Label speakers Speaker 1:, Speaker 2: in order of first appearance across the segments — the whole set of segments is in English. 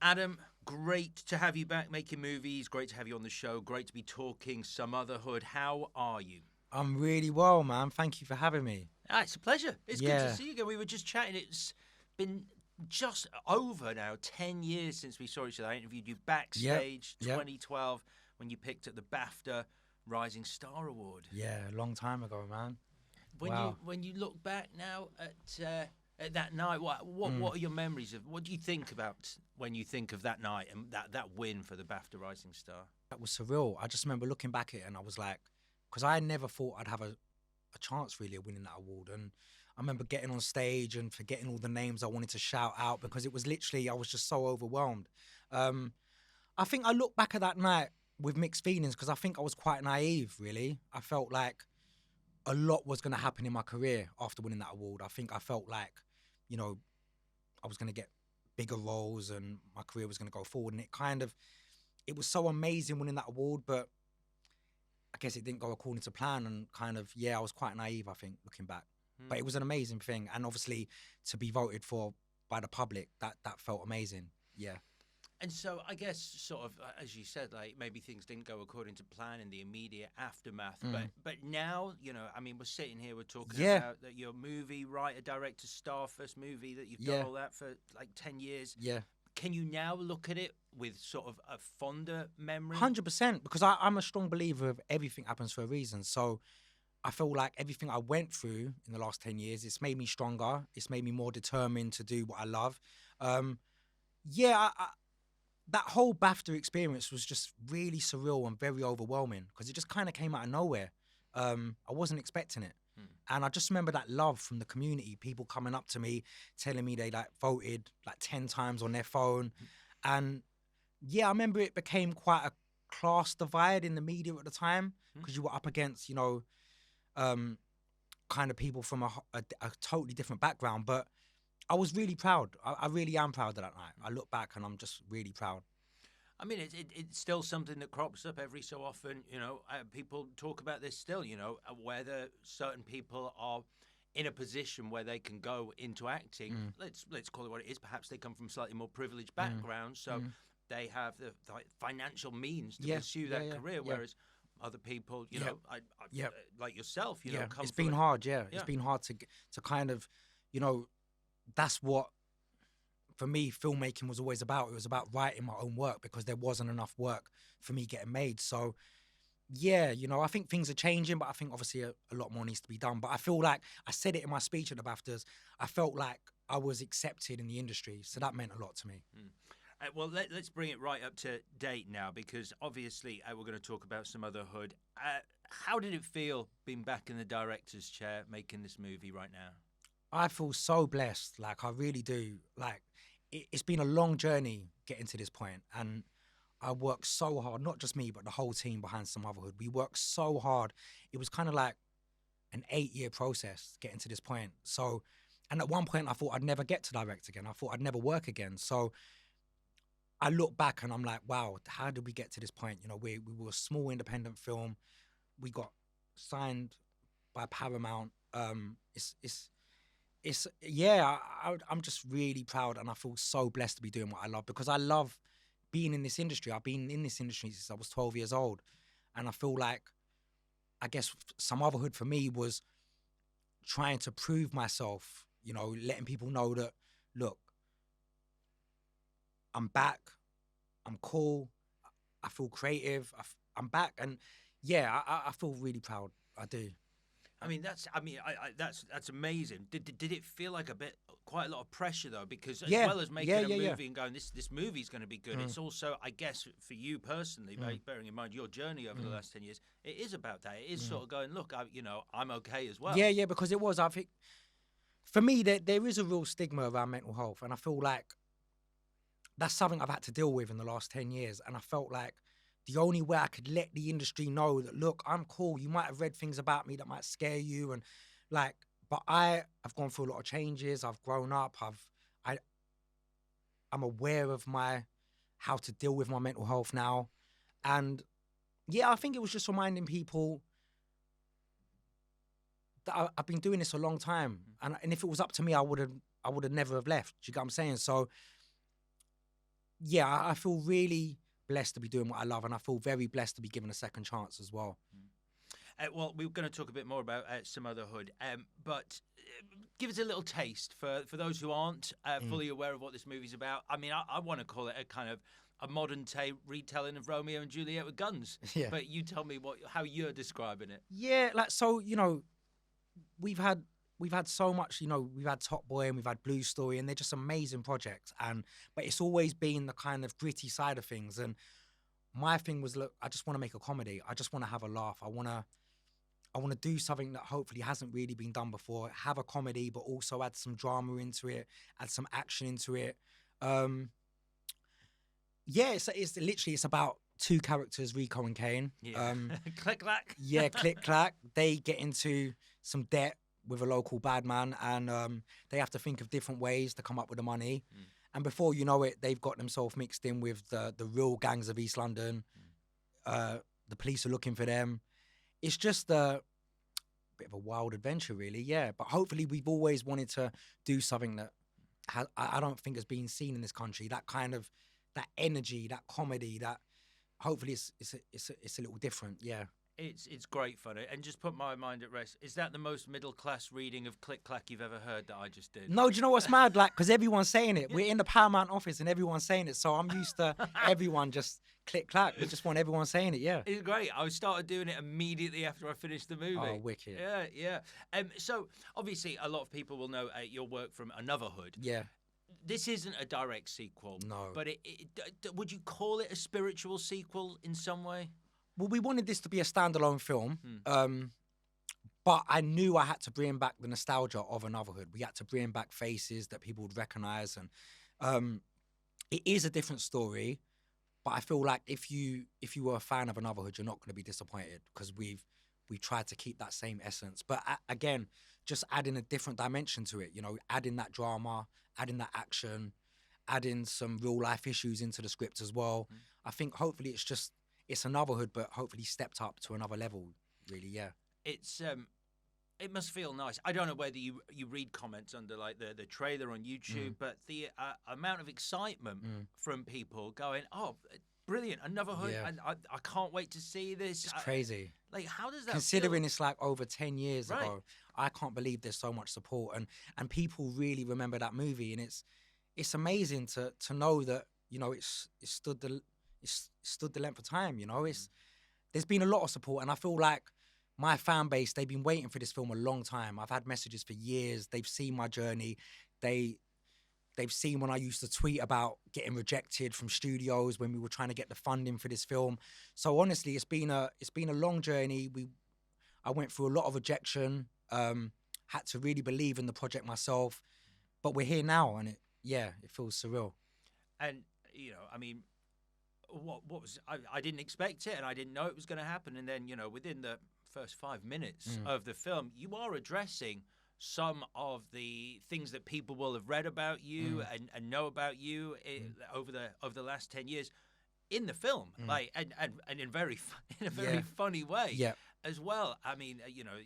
Speaker 1: Adam, great to have you back making movies. Great to have you on the show. Great to be talking Sumotherhood. How are you?
Speaker 2: I'm really well, man. Thank you for having me.
Speaker 1: It's a pleasure. It's good to
Speaker 2: Yeah.
Speaker 1: see you again. We were just chatting. It's been just over now 10 years since we saw each other. I interviewed you
Speaker 2: Yep.
Speaker 1: backstage
Speaker 2: Yep.
Speaker 1: 2012 when you picked up the BAFTA Rising Star Award.
Speaker 2: Yeah, a long time ago, man.
Speaker 1: When
Speaker 2: Wow.
Speaker 1: you look back now at that night, what are your memories of? What do you think about when you think of that night and that win for the BAFTA Rising Star?
Speaker 2: That was surreal. I just remember looking back at it and I was like, because I never thought I'd have a chance really of winning that award. And I remember getting on stage and forgetting all the names I wanted to shout out because it was literally, I was just so overwhelmed. I think I look back at that night with mixed feelings because I think I was quite naive, really. I felt like a lot was going to happen in my career after winning that award. I think I felt like, you know, I was going to get bigger roles and my career was going to go forward. And it was so amazing winning that award, but I guess it didn't go according to plan. And I was quite naive, I think, looking back. But it was an amazing thing. And obviously to be voted for by the public, that felt amazing. Yeah.
Speaker 1: And so I guess sort of, as you said, like maybe things didn't go according to plan in the immediate aftermath. But now, I mean, we're sitting here, we're talking about that your movie, writer, director, star, first movie that you've done all that for like 10 years.
Speaker 2: Yeah.
Speaker 1: Can you now look at it with sort of a fonder memory?
Speaker 2: 100%, because I'm a strong believer of everything happens for a reason. So I feel like everything I went through in the last 10 years, it's made me stronger. It's made me more determined to do what I love. That whole BAFTA experience was just really surreal and very overwhelming because it just kind of came out of nowhere. I wasn't expecting it. And I just remember that love from the community, people coming up to me, telling me they like voted like 10 times on their phone. And yeah, I remember it became quite a class divide in the media at the time because you were up against, kind of people from a totally different background. But I was really proud. I really am proud of that night. I look back and I'm just really proud.
Speaker 1: I mean, it's still something that crops up every so often. People talk about this still. Whether certain people are in a position where they can go into acting. Let's call it what it is. Perhaps they come from slightly more privileged backgrounds, so they have the financial means to pursue that career. Whereas other people, like yourself, come.
Speaker 2: It's been hard. It's been hard to kind of, that's what. For me, filmmaking was always about. It was about writing my own work because there wasn't enough work for me getting made. So, yeah, I think things are changing, but I think obviously a lot more needs to be done. But I feel like I said it in my speech at the BAFTAs. I felt like I was accepted in the industry. So that meant a lot to me.
Speaker 1: Well, let's bring it right up to date now because obviously we're going to talk about Sumotherhood. How did it feel being back in the director's chair making this movie right now?
Speaker 2: I feel so blessed. Like, I really do. Like, it's been a long journey getting to this point, and I worked so hard, not just me, but the whole team behind Sumotherhood. We worked so hard. It was kind of like an 8-year process getting to this point. So, and at one point I thought I'd never get to direct again. I thought I'd never work again. So I look back and I'm like, wow, how did we get to this point? We were a small independent film. We got signed by Paramount. I'm just really proud and I feel so blessed to be doing what I love because I love being in this industry. I've been in this industry since I was 12 years old. And I feel like, I guess Sumotherhood for me was trying to prove myself, letting people know that, look, I'm back, I'm cool, I feel creative, I'm back. And yeah, I feel really proud, I do.
Speaker 1: I mean, that's amazing. Did it feel like quite a lot of pressure though? Because as well as making a movie and going, this movie's going to be good. It's also, I guess, for you personally, bearing in mind your journey over the last 10 years, it is about that. It is sort of going, look, I'm okay as well.
Speaker 2: Yeah, because it was. I think for me, there is a real stigma around mental health, and I feel like that's something I've had to deal with in the last 10 years, and I felt like the only way I could let the industry know that, look, I'm cool. You might have read things about me that might scare you, but I have gone through a lot of changes. I've grown up. I'm aware of how to deal with my mental health now, and yeah, I think it was just reminding people that I've been doing this a long time, and if it was up to me, I would have never have left. Do you get what I'm saying? So yeah, I feel really blessed to be doing what I love, and I feel very blessed to be given a second chance as well.
Speaker 1: Well, we're going to talk a bit more about Sumotherhood, but give us a little taste for those who aren't fully aware of what this movie's about. I mean, I want to call it a kind of a modern-day retelling of Romeo and Juliet with guns.
Speaker 2: Yeah.
Speaker 1: But you tell me how you're describing it.
Speaker 2: Yeah, like, so, you know, we've had so much, you know, we've had Top Boy and we've had Blue Story, and they're just amazing projects. But it's always been the kind of gritty side of things. And my thing was, look, I just want to make a comedy. I just want to have a laugh. I want to do something that hopefully hasn't really been done before. Have a comedy, but also add some drama into it, add some action into it. Yeah, it's literally, it's about two characters, Rico and Kane.
Speaker 1: Yeah. Click clack.
Speaker 2: Yeah, click clack. They get into some debt with a local bad man, and they have to think of different ways to come up with the money. And before you know it, they've got themselves mixed in with the real gangs of East London. The police are looking for them. It's just a bit of a wild adventure, really, yeah. But hopefully we've always wanted to do something that I don't think has been seen in this country. That kind of, that energy, that comedy, that hopefully it's a little different, yeah.
Speaker 1: It's great fun. And just put my mind at rest, is that the most middle-class reading of Click Clack you've ever heard that I just did?
Speaker 2: No, do you know what's mad? Like, because everyone's saying it. We're in the Paramount office and everyone's saying it. So I'm used to everyone just click clack. We just want everyone saying it, yeah.
Speaker 1: It's great. I started doing it immediately after I finished the movie.
Speaker 2: Oh, wicked.
Speaker 1: Yeah. So obviously a lot of people will know your work from Anuvahood.
Speaker 2: Yeah.
Speaker 1: This isn't a direct sequel.
Speaker 2: No.
Speaker 1: But would you call it a spiritual sequel in some way?
Speaker 2: Well, we wanted this to be a standalone film, but I knew I had to bring back the nostalgia of Anuvahood. We had to bring back faces that people would recognise, and it is a different story. But I feel like if you were a fan of Anuvahood, you're not going to be disappointed, because we tried to keep that same essence. But again, just adding a different dimension to it. You know, adding that drama, adding that action, adding some real life issues into the script as well. I think hopefully it's Anuvahood, but hopefully stepped up to another level, really, yeah.
Speaker 1: It must feel nice. I don't know whether you read comments under like the trailer on YouTube, but the amount of excitement from people going, "Oh, brilliant, Anuvahood,
Speaker 2: Yeah.
Speaker 1: and I can't wait to see this."
Speaker 2: It's crazy.
Speaker 1: Like, how does that
Speaker 2: Considering
Speaker 1: feel?
Speaker 2: it's like over 10 years
Speaker 1: Right.
Speaker 2: ago, I can't believe there's so much support, and people really remember that movie, and it's amazing to know that, you know, it's stood the length of time, you know. There's been a lot of support, and I feel like my fan base, they've been waiting for this film a long time. I've had messages for years. They've seen my journey. They've seen when I used to tweet about getting rejected from studios when we were trying to get the funding for this film. So honestly, it's been a long journey. I went through a lot of rejection. Had to really believe in the project myself, but we're here now, and it feels surreal.
Speaker 1: And you know, I mean, what was I didn't expect it, and I didn't know it was going to happen. And then, you know, within the first 5 minutes of the film, you are addressing some of the things that people will have read about you and know about you over the last 10 years in the film, like and in a very funny way as well. I mean, you know,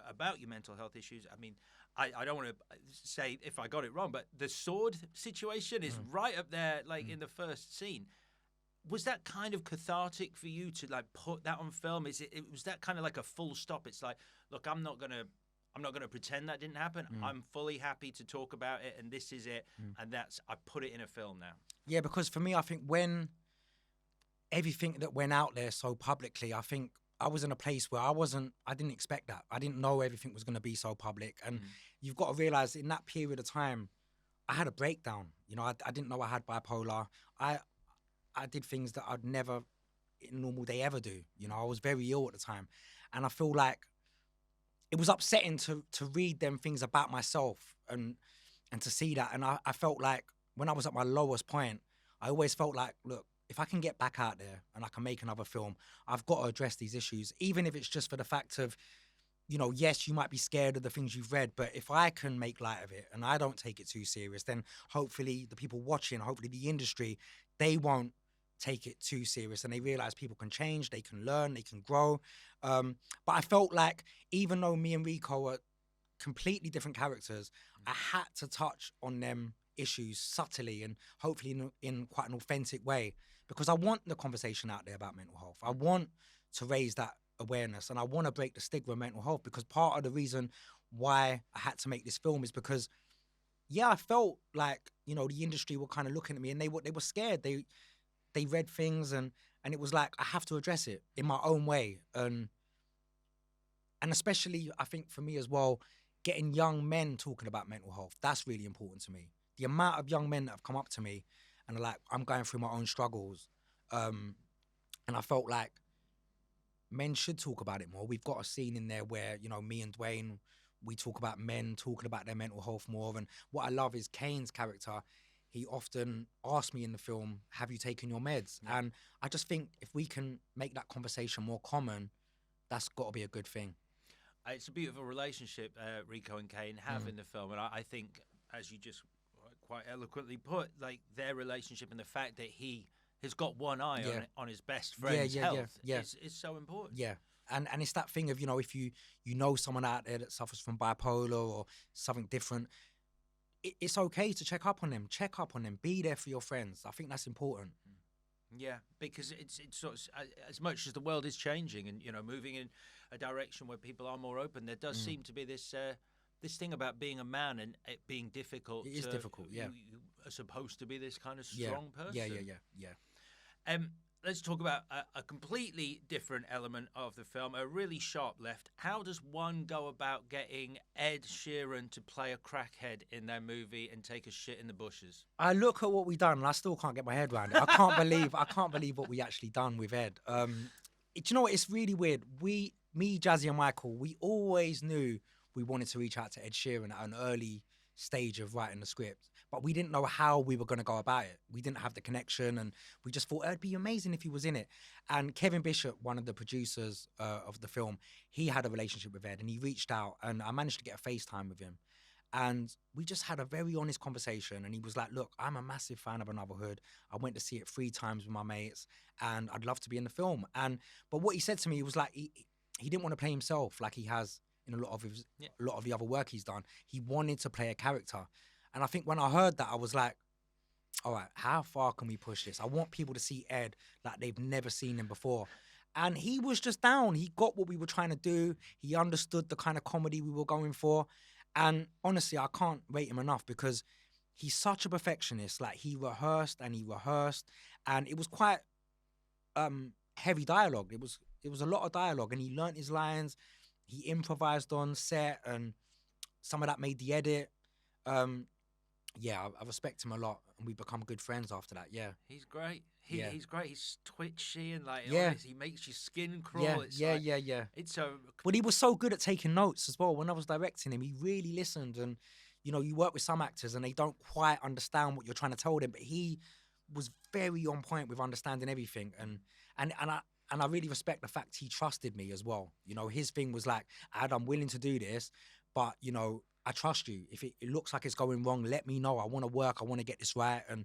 Speaker 1: about your mental health issues. I mean, I don't want to say if I got it wrong, but the sword situation is right up there, like in the first scene. Was that kind of cathartic for you to like put that on film? Was that kind of like a full stop? It's like, look, I'm not gonna pretend that didn't happen. I'm fully happy to talk about it, and this is it, and I put it in a film now.
Speaker 2: Yeah, because for me, I think when everything that went out there so publicly, I think I was in a place where I didn't expect that. I didn't know everything was going to be so public, and you've got to realize in that period of time, I had a breakdown. You know, I didn't know I had bipolar. I did things that I'd never in a normal day ever do. You know, I was very ill at the time. And I feel like it was upsetting to read them things about myself and to see that. And I felt like when I was at my lowest point, I always felt like, look, if I can get back out there and I can make another film, I've got to address these issues, even if it's just for the fact of, you know, yes, you might be scared of the things you've read, but if I can make light of it and I don't take it too serious, then hopefully the people watching, hopefully the industry, they won't take it too serious, and they realize people can change, they can learn, they can grow. But I felt like even though me and Rico are completely different characters, I had to touch on them issues subtly and hopefully in quite an authentic way, because I want the conversation out there about mental health. I want to raise that awareness, and I want to break the stigma of mental health, because part of the reason why I had to make this film is because, yeah, I felt like, you know, the industry were kind of looking at me and they were scared. They read things and it was like, I have to address it in my own way. And especially, I think for me as well, getting young men talking about mental health, that's really important to me. The amount of young men that have come up to me and are like, I'm going through my own struggles. And I felt like men should talk about it more. We've got a scene in there where, you know, me and Dwayne, we talk about men talking about their mental health more. And what I love is Kane's character. He often asks me in the film, have you taken your meds? Yeah. And I just think if we can make that conversation more common, that's got to be a good thing.
Speaker 1: It's a beautiful relationship Rico and Kane have in the film. And I think, as you just quite eloquently put, like their relationship and the fact that he has got one eye on his best friend's health is so important.
Speaker 2: Yeah. And it's that thing of, you know, if you know someone out there that suffers from bipolar or something different, it's okay to check up on them. Check up on them. Be there for your friends. I think that's important.
Speaker 1: Yeah, because it's sort of, as much as the world is changing and, you know, moving in a direction where people are more open, there does seem to be this thing about being a man and it being difficult.
Speaker 2: It is difficult, yeah.
Speaker 1: You are supposed to be this kind of strong person.
Speaker 2: Yeah.
Speaker 1: Let's talk about a completely different element of the film, a really sharp left. How does one go about getting Ed Sheeran to play a crackhead in their movie and take a shit in the bushes?
Speaker 2: I look at what we've done and I still can't get my head around it. I can't believe what we actually done with Ed. Do you know what? It's really weird. Me, Jazzy and Michael, we always knew we wanted to reach out to Ed Sheeran at an early stage of writing the script, but we didn't know how we were going to go about it. We didn't have the connection, and we just thought it'd be amazing if he was in it. And Kevin Bishop, one of the producers of the film, he had a relationship with Ed, and he reached out, and I managed to get a FaceTime with him. And we just had a very honest conversation, and he was like, look, I'm a massive fan of Anuvahood. I went to see it 3 times with my mates, and I'd love to be in the film. But what he said to me, he was like, he didn't want to play himself like he has in a lot of the other work he's done. He wanted to play a character. And I think when I heard that, I was like, all right, how far can we push this? I want people to see Ed like they've never seen him before. And he was just down. He got what we were trying to do. He understood the kind of comedy we were going for. And honestly, I can't rate him enough because he's such a perfectionist. Like, he rehearsed. And it was quite heavy dialogue. It was a lot of dialogue, and he learnt his lines. He improvised on set, and some of that made the edit. I respect him a lot, and we've become good friends after that. Yeah,
Speaker 1: he's great. He's great. He's twitchy and he makes your skin crawl.
Speaker 2: Yeah.
Speaker 1: It's so.
Speaker 2: But he was so good at taking notes as well. When I was directing him, he really listened. And you know, you work with some actors and they don't quite understand what you're trying to tell them, but he was very on point with understanding everything. And I really respect the fact he trusted me as well. You know, his thing was like, I'm willing to do this, but, you know, I trust you. If it looks like it's going wrong, let me know. I want to work. I want to get this right. And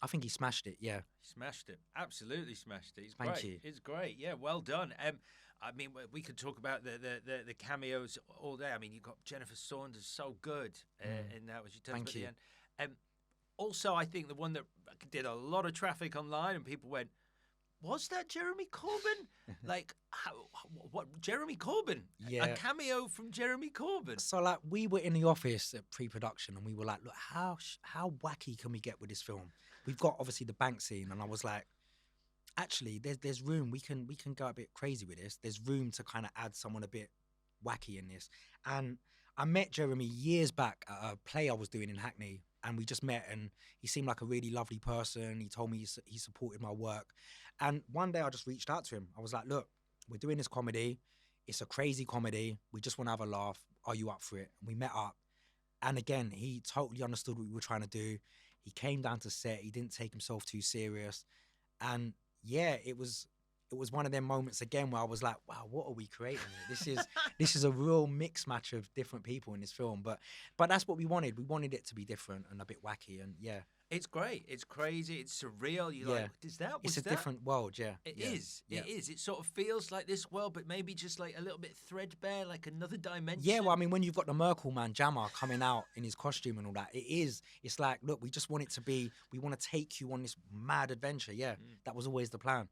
Speaker 2: I think he smashed it, yeah.
Speaker 1: He smashed it. Absolutely smashed it.
Speaker 2: Thank you.
Speaker 1: It's great. Yeah, well done. I mean, we could talk about the cameos all day. I mean, you've got Jennifer Saunders, so good in that, which you touched at the end. Also, I think the one that did a lot of traffic online and people went, was that Jeremy Corbyn? Like, what, Jeremy Corbyn?
Speaker 2: Yeah.
Speaker 1: A cameo from Jeremy Corbyn?
Speaker 2: So, like, we were in the office at pre-production and we were like, look, how wacky can we get with this film? We've got, obviously, the bank scene, and I was like, actually, there's room. We can go a bit crazy with this. There's room to kind of add someone a bit wacky in this. And I met Jeremy years back at a play I was doing in Hackney, and we just met, and he seemed like a really lovely person. He told me he supported my work. And one day I just reached out to him. I was like, look, we're doing this comedy. It's a crazy comedy. We just want to have a laugh. Are you up for it? And we met up. And again, he totally understood what we were trying to do. He came down to set. He didn't take himself too serious. And yeah, it was one of them moments again where I was like, wow, what are we creating here? This is a real mix match of different people in this film. But that's what we wanted. We wanted it to be different and a bit wacky. And yeah.
Speaker 1: It's great. It's crazy. It's surreal. You're like, is that?
Speaker 2: It's a
Speaker 1: that?
Speaker 2: different world, yeah.
Speaker 1: It
Speaker 2: yeah.
Speaker 1: is.
Speaker 2: Yeah.
Speaker 1: It is. It sort of feels like this world, but maybe just like a little bit threadbare, like another dimension.
Speaker 2: Yeah, well, I mean, when you've got the Merkel man, Jammer, coming out in his costume and all that, it's like, look, we just want it to be, we want to take you on this mad adventure. Yeah, that was always the plan.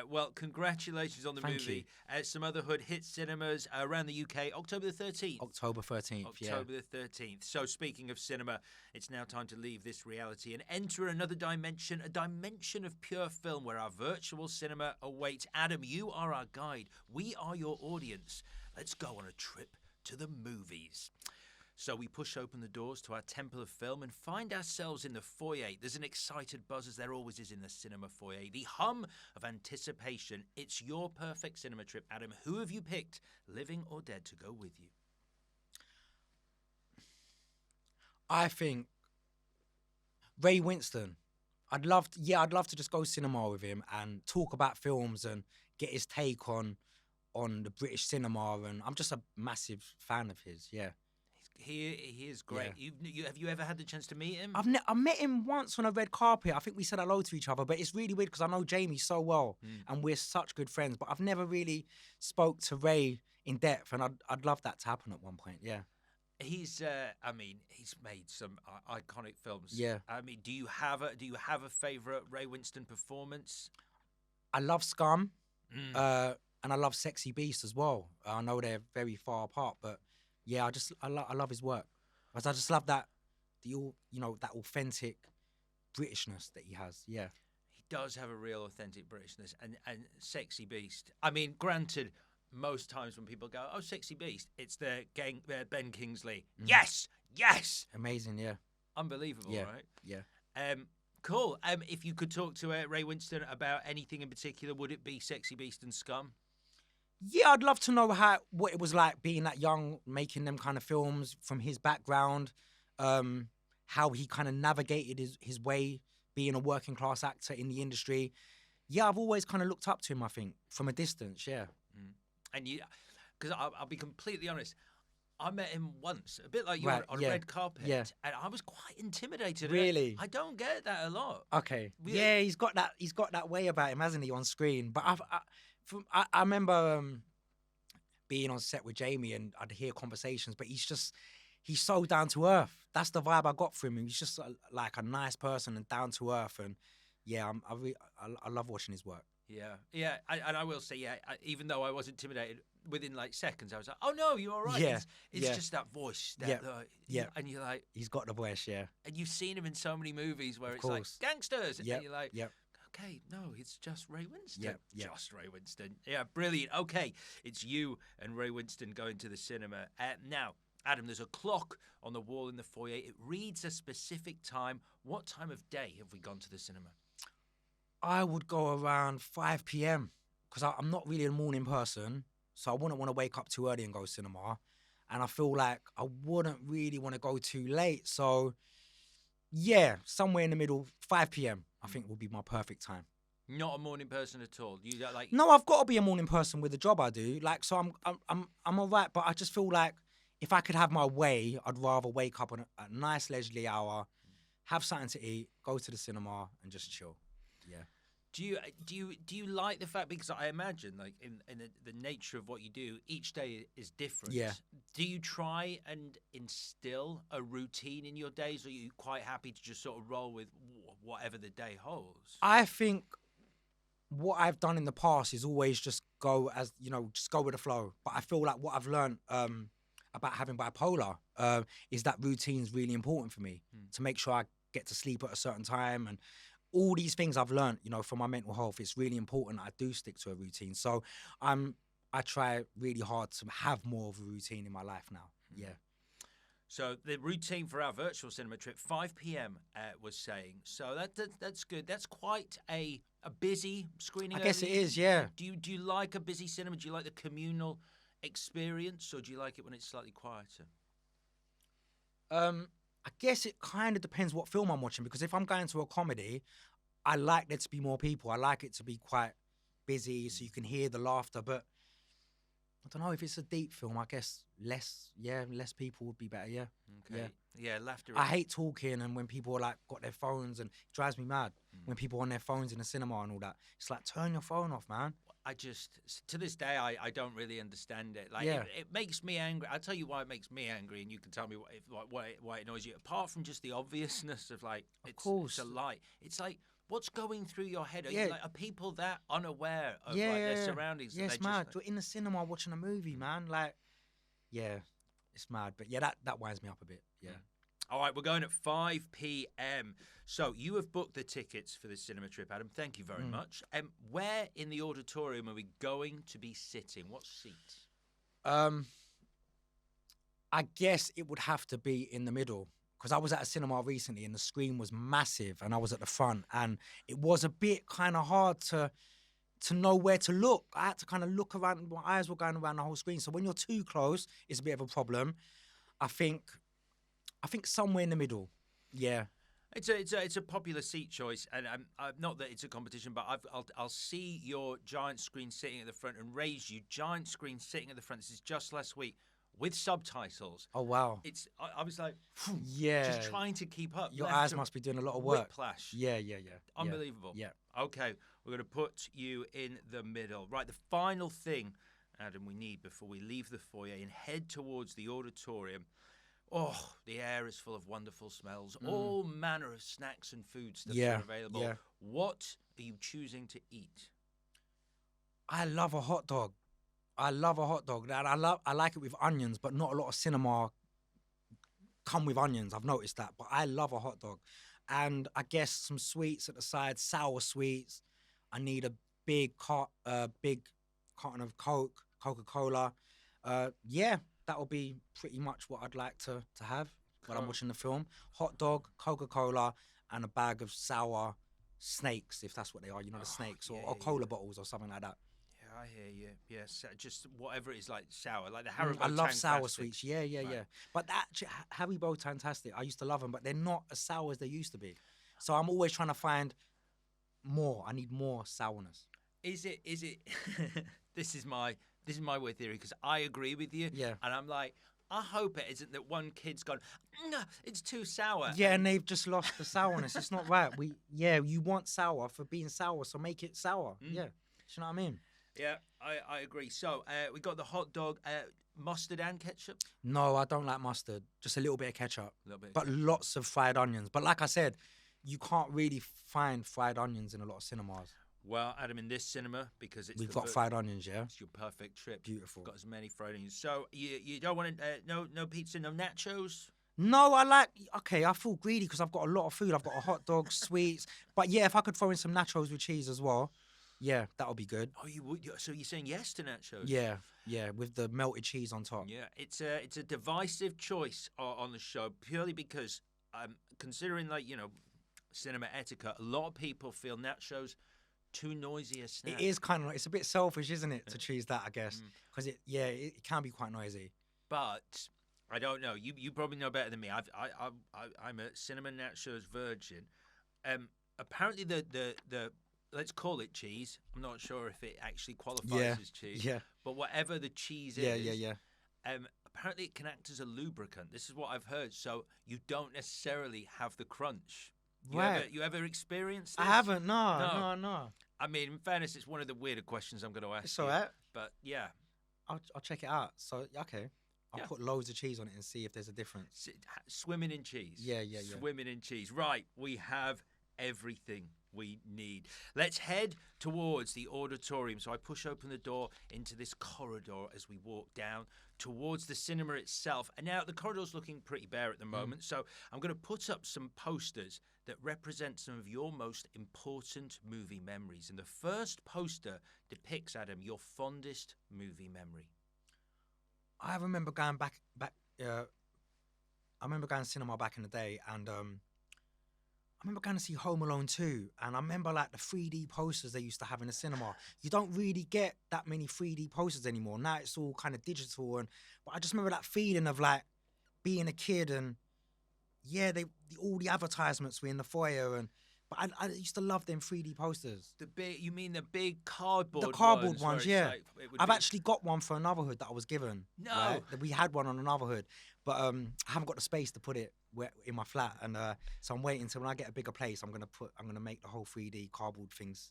Speaker 1: Well, congratulations on the
Speaker 2: Thank
Speaker 1: movie. Sumotherhood hits cinemas around the UK October the 13th.
Speaker 2: October 13th,
Speaker 1: October the 13th. So speaking of cinema, it's now time to leave this reality and enter another dimension, a dimension of pure film where our virtual cinema awaits. Adam, you are our guide. We are your audience. Let's go on a trip to the movies. So we push open the doors to our temple of film and find ourselves in the foyer. There's an excited buzz, as there always is in the cinema foyer. The hum of anticipation. It's your perfect cinema trip, Adam. Who have you picked, living or dead, to go with you?
Speaker 2: I think Ray Winston. I'd love to just go cinema with him and talk about films and get his take on the British cinema. And I'm just a massive fan of his. Yeah.
Speaker 1: He is great. Yeah. Have you ever had the chance to meet him?
Speaker 2: I met him once on a red carpet. I think we said hello to each other, but it's really weird because I know Jamie so well and we're such good friends. But I've never really spoke to Ray in depth, and I'd love that to happen at one point. Yeah.
Speaker 1: He's he's made some iconic films.
Speaker 2: Yeah.
Speaker 1: I mean, do you have a favorite Ray Winston performance?
Speaker 2: I love Scum, and I love Sexy Beast as well. I know they're very far apart, but yeah, I love his work. Because I just love that that authentic Britishness that he has. Yeah.
Speaker 1: He does have a real authentic Britishness and Sexy Beast. I mean, granted, most times when people go, "Oh, Sexy Beast," it's the Ben Kingsley. Yes.
Speaker 2: Amazing, yeah.
Speaker 1: Unbelievable,
Speaker 2: yeah.
Speaker 1: right?
Speaker 2: Yeah.
Speaker 1: Cool. If you could talk to Ray Winston about anything in particular, would it be Sexy Beast and Scum?
Speaker 2: Yeah, I'd love to know what it was like being that young, making them kind of films from his background, how he kind of navigated his way being a working class actor in the industry. Yeah, I've always kind of looked up to him, I think, from a distance, yeah.
Speaker 1: And because I'll be completely honest, I met him once, a bit like you on a red carpet, and I was quite intimidated.
Speaker 2: Really?
Speaker 1: I don't get that a lot.
Speaker 2: Okay. Yeah, he's got that way about him, hasn't he, on screen? But I remember being on set with Jamie and I'd hear conversations, but he's so down to earth. That's the vibe I got from him. He's just like a nice person and down to earth. And yeah, I love watching his work.
Speaker 1: Yeah. I will say, even though I was intimidated, within like seconds, I was like, "Oh no, you're all right."
Speaker 2: Yeah,
Speaker 1: it's just that voice. And you're like,
Speaker 2: he's got the voice. Yeah.
Speaker 1: And you've seen him in so many movies where it's
Speaker 2: course.
Speaker 1: like gangsters, and you're like,
Speaker 2: "Yep."
Speaker 1: Okay, no, it's just Ray Winston.
Speaker 2: Yep.
Speaker 1: Just Ray Winston. Yeah, brilliant. Okay, it's you and Ray Winston going to the cinema. Now, Adam, there's a clock on the wall in the foyer. It reads a specific time. What time of day have we gone to the cinema?
Speaker 2: I would go around 5 p.m. because I'm not really a morning person, so I wouldn't want to wake up too early and go cinema. And I feel like I wouldn't really want to go too late. So, yeah, somewhere in the middle, 5 p.m. I think would be my perfect time.
Speaker 1: Not a morning person at all. You don't like?
Speaker 2: No, I've got to be a morning person with the job I do. Like, so I'm all right, but I just feel like if I could have my way, I'd rather wake up on a nice leisurely hour, have something to eat, go to the cinema, and just chill. Yeah.
Speaker 1: Do you like the fact, because I imagine like in the nature of what you do, each day is different.
Speaker 2: Yeah.
Speaker 1: Do you try and instill a routine in your days, or are you quite happy to just sort of roll with whatever the day holds?
Speaker 2: I think what I've done in the past is always just go just go with the flow. But I feel like what I've learned about having bipolar is that routine's really important for me to make sure I get to sleep at a certain time, and all these things I've learned, from my mental health. It's really important I do stick to a routine. So I try really hard to have more of a routine in my life now. Yeah.
Speaker 1: So the routine for our virtual cinema trip, 5 p.m. Was saying. So that's good. That's quite a busy screening.
Speaker 2: I guess it is, yeah.
Speaker 1: Do you like a busy cinema? Do you like the communal experience, or do you like it when it's slightly quieter?
Speaker 2: I guess it kind of depends what film I'm watching, because if I'm going to a comedy, I like there to be more people. I like it to be quite busy so you can hear the laughter. But I don't know if it's a deep film. I guess less people would be better. Yeah,
Speaker 1: Okay. Yeah, laughter.
Speaker 2: I hate talking and when people are like got their phones and it drives me mad when people are on their phones in the cinema and all that. It's like turn your phone off, man.
Speaker 1: I just, to this day, I don't really understand it. Like,
Speaker 2: Yeah.
Speaker 1: it makes me angry. I'll tell you why it makes me angry, and you can tell me why it annoys you. Apart from just the obviousness of like, it's a light. It's like, what's going through your head? Are people that unaware of their surroundings?
Speaker 2: Yeah,
Speaker 1: that
Speaker 2: it's mad. You're in the cinema watching a movie, man. Like, yeah, it's mad. But yeah, that winds me up a bit. Yeah.
Speaker 1: All right, we're going at 5 p.m. So you have booked the tickets for this cinema trip, Adam. Thank you very much. Where in the auditorium are we going to be sitting? What seat?
Speaker 2: I guess it would have to be in the middle because I was at a cinema recently and the screen was massive and I was at the front and it was a bit kind of hard to know where to look. I had to kind of look around. My eyes were going around the whole screen. So when you're too close, it's a bit of a problem. I think somewhere in the middle. Yeah.
Speaker 1: It's a popular seat choice, and not that it's a competition, but I'll see your giant screen sitting at the front and raise you giant screen sitting at the front. This is just last week with subtitles.
Speaker 2: Oh wow!
Speaker 1: I was like, just trying to keep up.
Speaker 2: Your eyes must be doing a lot of work.
Speaker 1: Whiplash.
Speaker 2: Yeah.
Speaker 1: Unbelievable.
Speaker 2: Yeah.
Speaker 1: Okay, we're going to put you in the middle. Right, the final thing, Adam, we need before we leave the foyer and head towards the auditorium. Oh, the air is full of wonderful smells. All manner of snacks and foods that are available.
Speaker 2: Yeah.
Speaker 1: What are you choosing to eat?
Speaker 2: I love a hot dog. I like it with onions, but not a lot of cinema come with onions. I've noticed that, but I love a hot dog. And I guess some sweets at the side, sour sweets. I need a big carton of Coca-Cola. That will be pretty much what I'd like to have when I'm watching the film. Hot dog, Coca-Cola, and a bag of sour snakes, if that's what they are. You know, the snakes or cola bottles or something like that.
Speaker 1: Yeah, I hear you. Yes, just whatever it is, like sour, like the Haribo.
Speaker 2: I love sour sweets. Yeah. But actually, Haribo Tantastic, I used to love them, but they're not as sour as they used to be. So I'm always trying to find more. I need more sourness.
Speaker 1: Is it? This is my weird theory because I agree with you.
Speaker 2: Yeah.
Speaker 1: And I'm like, I hope it isn't that one kid's gone, no, it's too sour.
Speaker 2: Yeah, and they've just lost the sourness. It's not right. You want sour for being sour, so make it sour. Yeah. Do you know what I mean?
Speaker 1: Yeah, I agree. So we got the hot dog, mustard and ketchup.
Speaker 2: No, I don't like mustard. Just a little bit of ketchup. But
Speaker 1: ketchup.
Speaker 2: Lots of fried onions. But like I said, you can't really find fried onions in a lot of cinemas.
Speaker 1: Well, Adam, in this cinema, because
Speaker 2: we've got fried onions, yeah.
Speaker 1: It's your perfect trip.
Speaker 2: Beautiful.
Speaker 1: Got as many fried onions. So you don't want no pizza, no nachos.
Speaker 2: No, I feel greedy because I've got a lot of food. I've got a hot dog, sweets. But yeah, if I could throw in some nachos with cheese as well, yeah, that would be good.
Speaker 1: Oh, you would? So you're saying yes to nachos?
Speaker 2: Yeah, with the melted cheese on top.
Speaker 1: Yeah, it's a divisive choice on the show purely because considering cinema etiquette, a lot of people feel nachos too noisy a snack.
Speaker 2: It is kind of it's a bit selfish, isn't it, to choose that, I guess, because it can be quite noisy.
Speaker 1: But I don't know. You probably know better than me. I'm a cinema nachos virgin. Apparently the let's call it cheese. I'm not sure if it actually qualifies as cheese.
Speaker 2: Yeah.
Speaker 1: But whatever the cheese is. Yeah. Apparently it can act as a lubricant. This is what I've heard. So you don't necessarily have the crunch. You ever experienced this?
Speaker 2: I haven't. No.
Speaker 1: I mean, in fairness, it's one of the weirder questions I'm going to ask.
Speaker 2: It's all right.
Speaker 1: But yeah.
Speaker 2: I'll check it out. So, okay. I'll put loads of cheese on it and see if there's a difference.
Speaker 1: Swimming in cheese.
Speaker 2: Yeah.
Speaker 1: Swimming in cheese. Right. We have everything we need. Let's head towards the auditorium. So I push open the door into this corridor as we walk down towards the cinema itself. And now the corridor's looking pretty bare at the moment. So I'm going to put up some posters that represent some of your most important movie memories. And the first poster depicts, Adam, your fondest movie memory.
Speaker 2: I remember going back. I remember going to cinema back in the day, and I remember going to see Home Alone 2, and I remember like the 3D posters they used to have in the cinema. You don't really get that many 3D posters anymore. Now it's all kind of digital, but I just remember that feeling of like being a kid, and all the advertisements were in the foyer, But I used to love them 3D posters.
Speaker 1: You mean the big cardboard?
Speaker 2: The cardboard
Speaker 1: where
Speaker 2: ones,
Speaker 1: it's
Speaker 2: yeah.
Speaker 1: like, it would
Speaker 2: I've
Speaker 1: be-
Speaker 2: actually got one for Anuvahood that I was given.
Speaker 1: No.
Speaker 2: Right? That we had one on Anuvahood, but I haven't got the space to put it in my flat, and so I'm waiting till when I get a bigger place. I'm gonna make the whole 3D cardboard things.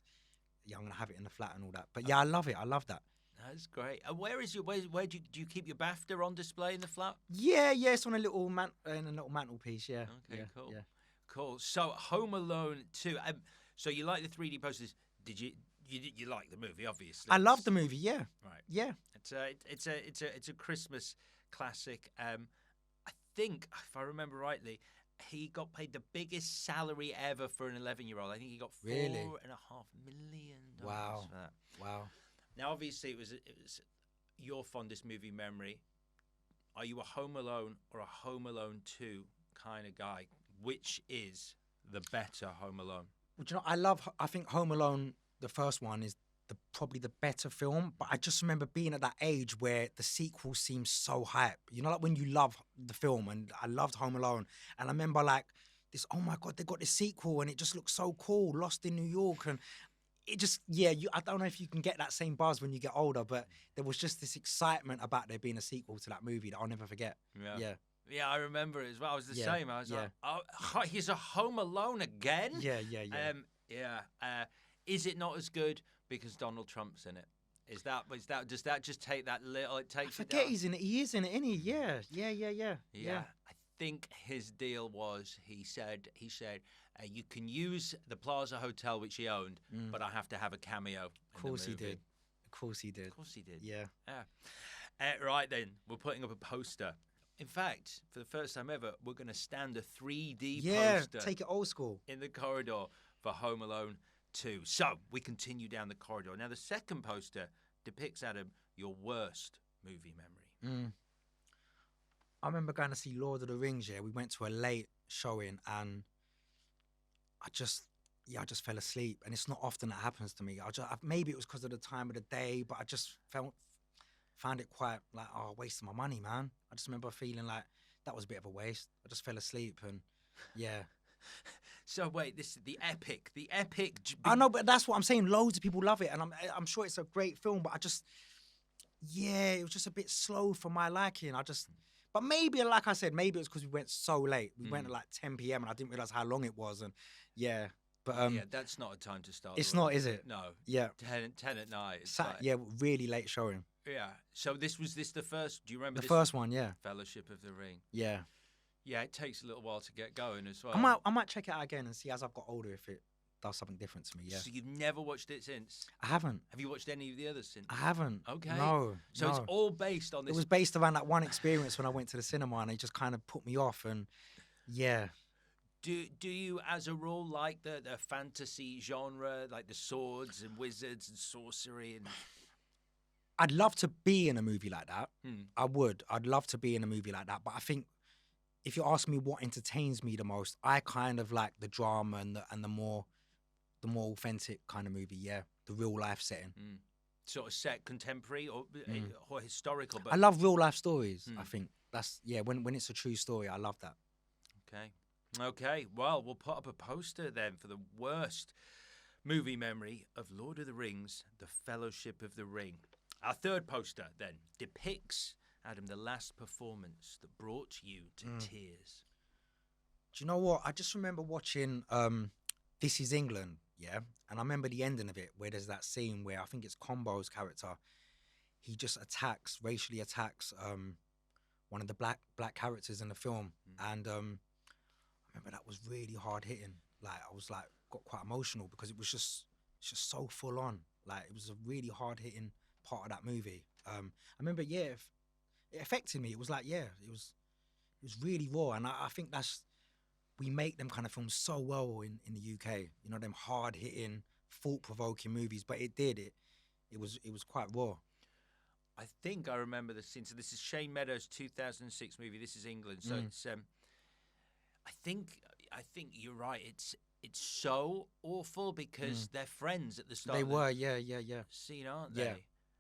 Speaker 2: Yeah, I'm gonna have it in the flat and all that. But yeah, I love it. I love that.
Speaker 1: That's great. And where do you keep your BAFTA on display in the flat?
Speaker 2: Yeah, it's on a little mantelpiece. Yeah.
Speaker 1: Okay,
Speaker 2: yeah,
Speaker 1: cool.
Speaker 2: Yeah.
Speaker 1: Cool. So Home Alone 2. So you like the 3D posters? Did you like the movie? Obviously,
Speaker 2: I love the movie. Yeah.
Speaker 1: Right.
Speaker 2: Yeah.
Speaker 1: It's a Christmas classic. I think, if I remember rightly, he got paid the biggest salary ever for an 11-year-old. I think he got
Speaker 2: Really?
Speaker 1: $4.5 million.
Speaker 2: Wow.
Speaker 1: For that.
Speaker 2: Wow.
Speaker 1: Now, obviously, it was your fondest movie memory. Are you a Home Alone or a Home Alone 2 kind of guy? Which is the better Home Alone?
Speaker 2: Well, do you know, I think Home Alone, the first one, is probably the better film. But I just remember being at that age where the sequel seems so hype. You know, like when you love the film, and I loved Home Alone. And I remember like this, oh my God, they got this sequel and it just looks so cool, Lost in New York. And it just, I don't know if you can get that same buzz when you get older, but there was just this excitement about there being a sequel to that movie that I'll never forget.
Speaker 1: Yeah. Yeah, I remember it as well. I was the same. I was
Speaker 2: yeah.
Speaker 1: like, oh, he's a Home Alone again?
Speaker 2: Yeah.
Speaker 1: Is it not as good because Donald Trump's in it? Does that just take that little? It takes.
Speaker 2: I forget
Speaker 1: it
Speaker 2: he's in it. He is in it, isn't he? Yeah.
Speaker 1: I think his deal was he said you can use the Plaza Hotel which he owned, but I have to have a cameo.
Speaker 2: Of course he did. Of course he did. Yeah.
Speaker 1: Right then, we're putting up a poster. In fact, for the first time ever, we're going to stand a 3D poster.
Speaker 2: Take it old school.
Speaker 1: In the corridor for Home Alone 2. So, we continue down the corridor. Now, the second poster depicts, Adam, your worst movie memory.
Speaker 2: I remember going to see Lord of the Rings, we went to a late showing and I just fell asleep. And it's not often that happens to me. Maybe it was because of the time of the day, but I just found it quite like, wasting my money, man. I just remember feeling like that was a bit of a waste. I just fell asleep and yeah.
Speaker 1: So wait, this is the epic.
Speaker 2: I know, but that's what I'm saying. Loads of people love it, and I'm sure it's a great film. But it was just a bit slow for my liking. But maybe, like I said, maybe it was because we went so late. We went at like 10 p.m. and I didn't realize how long it was. And yeah, but
Speaker 1: that's not a time to start.
Speaker 2: It's not, is it?
Speaker 1: No.
Speaker 2: Yeah.
Speaker 1: 10 at night.
Speaker 2: Really late showing.
Speaker 1: Yeah. So was this the first? Do you remember
Speaker 2: the first one? Yeah.
Speaker 1: Fellowship of the Ring.
Speaker 2: Yeah.
Speaker 1: Yeah, it takes a little while to get going as well.
Speaker 2: I might check it out again and see as I've got older if it does something different to me. Yeah.
Speaker 1: So you've never watched it since?
Speaker 2: I haven't.
Speaker 1: Have you watched any of the others since?
Speaker 2: I haven't.
Speaker 1: Okay.
Speaker 2: No.
Speaker 1: So it's all based on this.
Speaker 2: It was based around that one experience when I went to the cinema and it just kind of put me off. And yeah.
Speaker 1: Do you, as a rule, like the fantasy genre, like the swords and wizards and sorcery? And
Speaker 2: I'd love to be in a movie like that. I would. I'd love to be in a movie like that. But I think if you ask me what entertains me the most, I kind of like the drama and the more authentic kind of movie. Yeah, the real life setting.
Speaker 1: Sort of set contemporary or historical. But
Speaker 2: I love real life stories. I think that's when it's a true story. I love that.
Speaker 1: Okay. Well, we'll put up a poster then for the worst movie memory of Lord of the Rings: The Fellowship of the Ring. Our third poster then depicts, Adam, the last performance that brought you to tears.
Speaker 2: Do you know what? I just remember watching This Is England, and I remember the ending of it where there's that scene where I think it's Combo's character. He just racially attacks one of the black characters in the film, and I remember that was really hard hitting. Like I was like got quite emotional because it was just so full on. Like it was a really hard hitting part of that movie. I remember, it affected me. It was like, it was really raw, and I think we make them kind of films so well in the UK. You know, them hard hitting, thought provoking movies. But it was quite raw.
Speaker 1: I think I remember the scene. So this is Shane Meadows' 2006 movie. This is England. So it's I think you're right. It's so awful because they're friends at the start.
Speaker 2: They were, yeah.
Speaker 1: Scene, aren't they?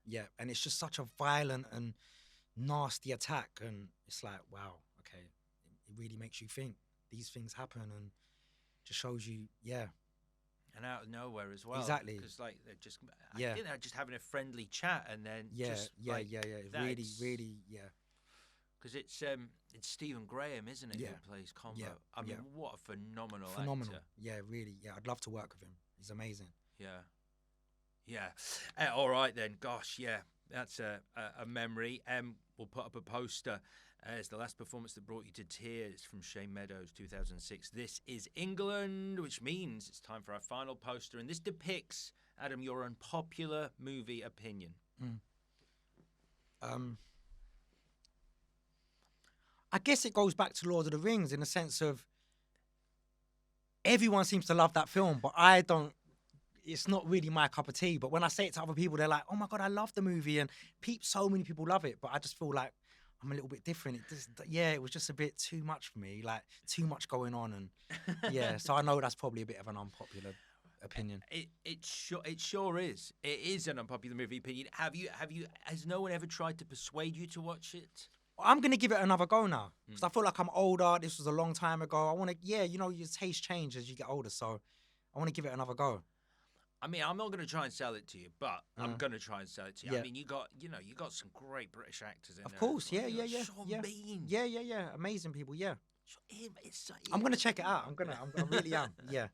Speaker 2: Yeah, and it's just such a violent and nasty attack, and it's like, wow, okay, it really makes you think these things happen, and just shows you,
Speaker 1: And out of nowhere as well.
Speaker 2: Exactly.
Speaker 1: Because like they're just,
Speaker 2: Yeah.
Speaker 1: I think they're just having a friendly chat, and then
Speaker 2: Yeah,
Speaker 1: just
Speaker 2: yeah,
Speaker 1: like,
Speaker 2: yeah, yeah.
Speaker 1: that,
Speaker 2: Really, really, yeah.
Speaker 1: Because it's Stephen Graham, isn't it,
Speaker 2: Yeah.
Speaker 1: who plays Combo?
Speaker 2: Yeah,
Speaker 1: I mean,
Speaker 2: yeah.
Speaker 1: what a phenomenal
Speaker 2: Phenomenal.
Speaker 1: actor.
Speaker 2: Yeah, really. Yeah, I'd love to work with him. He's amazing.
Speaker 1: Yeah, yeah. All right then. Gosh, yeah, that's a memory. We'll put up a poster. It's the last performance that brought you to tears from Shane Meadows, 2006. This is England, which means it's time for our final poster, and this depicts, Adam, your unpopular movie opinion.
Speaker 2: I guess it goes back to Lord of the Rings in the sense of everyone seems to love that film, but I don't. It's not really my cup of tea. But when I say it to other people, they're like, "Oh my God, I love the movie," and so many people love it. But I just feel like I'm a little bit different. It was just a bit too much for me, like too much going on, and yeah. So I know that's probably a bit of an unpopular opinion.
Speaker 1: It sure is. It is an unpopular movie opinion. Has no one ever tried to persuade you to watch it?
Speaker 2: I'm gonna give it another go now because I feel like I'm older. This was a long time ago. I want to, your taste change as you get older, so I want to give it another go.
Speaker 1: I mean, I'm not going to try and sell it to you, but I'm going to try and sell it to you.
Speaker 2: Yeah.
Speaker 1: I mean, you got some great British actors in there.
Speaker 2: Of course, yeah.
Speaker 1: Sean Bean.
Speaker 2: Yeah. Amazing people, yeah.
Speaker 1: It's
Speaker 2: I'm gonna check it out. I really am. Yeah.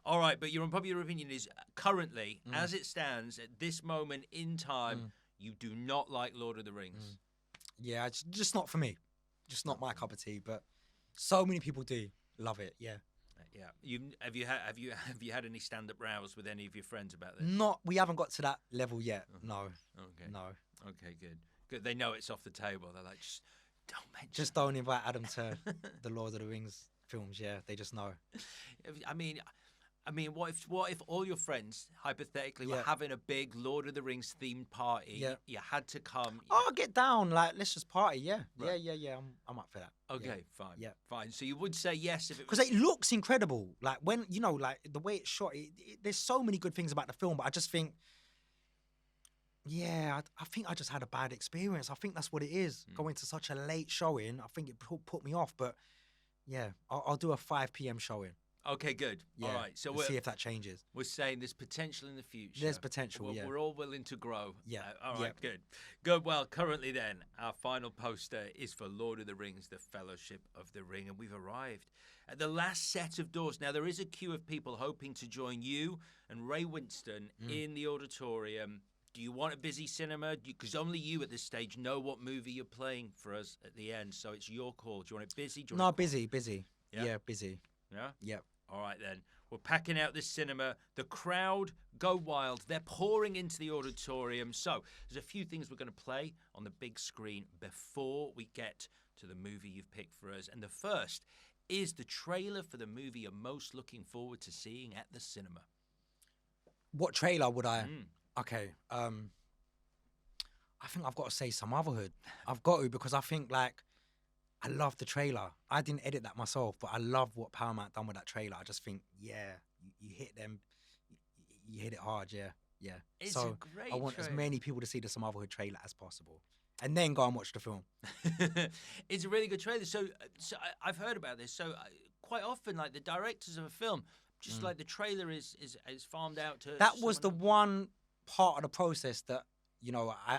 Speaker 1: All right, but your unpopular opinion is currently, as it stands at this moment in time, you do not like Lord of the Rings.
Speaker 2: Yeah, it's just not for me. Just not my cup of tea. But so many people do love it. Yeah.
Speaker 1: Yeah. Have you had any stand-up rows with any of your friends about this?
Speaker 2: We haven't got to that level yet. No.
Speaker 1: Okay.
Speaker 2: No.
Speaker 1: Okay. Good. They know it's off the table. They're like, just don't mention.
Speaker 2: Just don't invite Adam to the Lord of the Rings films. Yeah, they just know.
Speaker 1: I mean, what if all your friends hypothetically were having a big Lord of the Rings themed party?
Speaker 2: Yeah.
Speaker 1: You had to come.
Speaker 2: Oh, get down! Like, let's just party. Yeah,
Speaker 1: Right.
Speaker 2: yeah. I'm up for that.
Speaker 1: Okay, fine.
Speaker 2: Yeah.
Speaker 1: Fine. So you would say yes if it was.
Speaker 2: Because it looks incredible. Like when like the way it's shot. There's so many good things about the film, but I just think, I think I just had a bad experience. I think that's what it is. Going to such a late showing, I think it put me off. But yeah, I'll do a 5 p.m. showing.
Speaker 1: Okay, good.
Speaker 2: Yeah.
Speaker 1: All right. So
Speaker 2: we'll see if that changes.
Speaker 1: We're saying there's potential in the future.
Speaker 2: There's potential.
Speaker 1: We're all willing to grow.
Speaker 2: Yeah.
Speaker 1: All right. Good. Well, currently then, our final poster is for Lord of the Rings: The Fellowship of the Ring, and we've arrived at the last set of doors. Now there is a queue of people hoping to join you and Ray Winston in the auditorium. Do you want a busy cinema? Because only you at this stage know what movie you're playing for us at the end, so it's your call. Do you want it busy?
Speaker 2: Busy. Yeah, busy.
Speaker 1: Yeah?
Speaker 2: Yep.
Speaker 1: All right, then. We're packing out this cinema. The crowd go wild. They're pouring into the auditorium. So there's a few things we're going to play on the big screen before we get to the movie you've picked for us. And the first is the trailer for the movie you're most looking forward to seeing at the cinema.
Speaker 2: What trailer would I... Okay. I think I've got to say Sumotherhood. I've got to, because I think, like, I love the trailer. I didn't edit that myself, but I love what Paramount done with that trailer. I just think, you hit them, you hit it hard, yeah.
Speaker 1: It's
Speaker 2: so
Speaker 1: a great
Speaker 2: I want
Speaker 1: trailer.
Speaker 2: as many people to see the Sumotherhood trailer as possible, and then go and watch the film.
Speaker 1: It's a really good trailer. So I've heard about this. So quite often, like the directors of a film, just like the trailer is farmed out to.
Speaker 2: That was the one part of the process that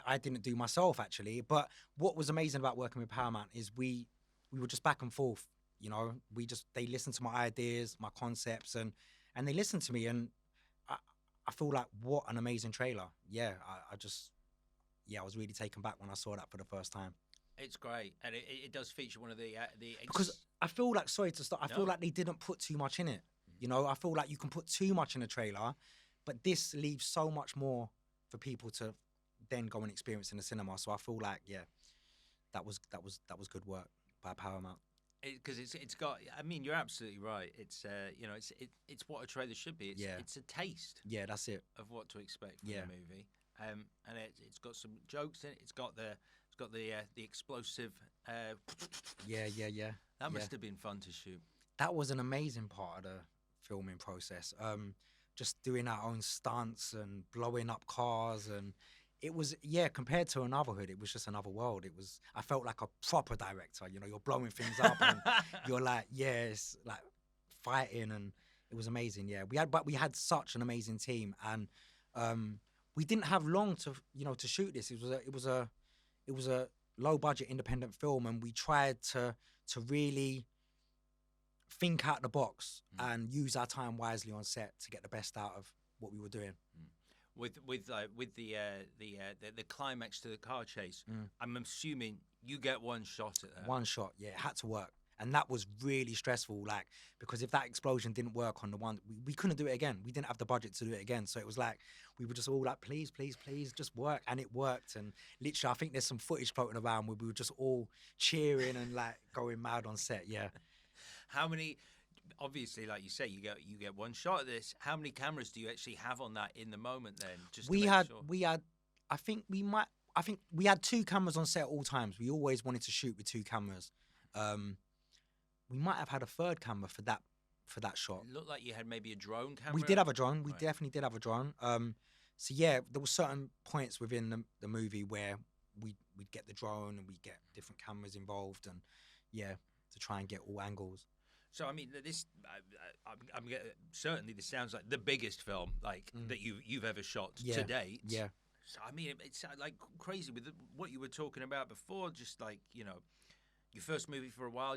Speaker 2: I didn't do myself actually. But what was amazing about working with Paramount is we were just back and forth. They listened to my ideas, my concepts, and they listened to me, and I feel like what an amazing trailer. Yeah, I was really taken back when I saw that for the first time.
Speaker 1: It's great, and it does feature one of the
Speaker 2: because I feel like, sorry to stop, I feel like they didn't put too much in it. I feel like you can put too much in a trailer, but this leaves so much more for people to then go and experience in the cinema. So I feel like, that was good work by Paramount.
Speaker 1: Because it's got. I mean, you're absolutely right. It's it's what a trailer should be. It's a taste.
Speaker 2: Yeah, that's it.
Speaker 1: Of what to expect from the movie. And it's got some jokes in it. It's got the explosive.
Speaker 2: Yeah.
Speaker 1: That must have been fun to shoot.
Speaker 2: That was an amazing part of the filming process. Just doing our own stunts and blowing up cars, and it was compared to Anuvahood, it was just another world. I felt like a proper director. You're blowing things up and you're like, it's like fighting, and It was amazing. Yeah, we had such an amazing team, and we didn't have long to to shoot this. It was a low budget independent film, and we tried to really think out the box and use our time wisely on set to get the best out of what we were doing.
Speaker 1: With the climax to the car chase, I'm assuming you get one shot at that.
Speaker 2: One shot, yeah, it had to work, and that was really stressful. Like, because if that explosion didn't work on the one, we couldn't do it again. We didn't have the budget to do it again, so it was like we were just all like, please, please, please, just work, and it worked. And literally, I think there's some footage floating around where we were just all cheering and like going mad on set. Yeah.
Speaker 1: How many? Obviously, like you say, you get one shot at this. How many cameras do you actually have on that in the moment? Then
Speaker 2: we had. I think we had 2 cameras on set at all times. We always wanted to shoot with 2 cameras. We might have had a 3rd camera for that shot.
Speaker 1: It looked like you had maybe a drone camera.
Speaker 2: We did have a drone. We definitely did have a drone. So yeah, there were certain points within the movie where we'd get the drone and we'd get different cameras involved, and yeah, to try and get all angles.
Speaker 1: So I mean, this certainly this sounds like the biggest film that you've ever shot to date.
Speaker 2: Yeah.
Speaker 1: So I mean, it's like crazy with what you were talking about before. Just like your first movie for a while.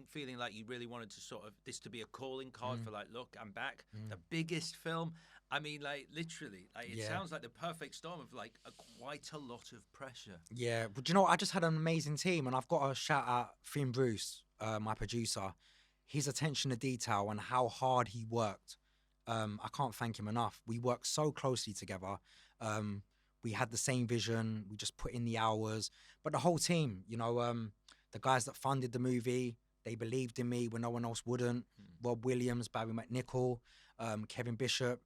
Speaker 1: Feeling like you really wanted to sort of this to be a calling card for like, look, I'm back. The biggest film. I mean, like literally, like it sounds like the perfect storm of like quite a lot of pressure.
Speaker 2: Yeah, but I just had an amazing team, and I've got to shout out Finn Bruce, my producer. His attention to detail and how hard he worked. I can't thank him enough. We worked so closely together. We had the same vision. We just put in the hours. But the whole team, the guys that funded the movie, they believed in me when no one else wouldn't. Rob Williams, Barry McNichol, Kevin Bishop.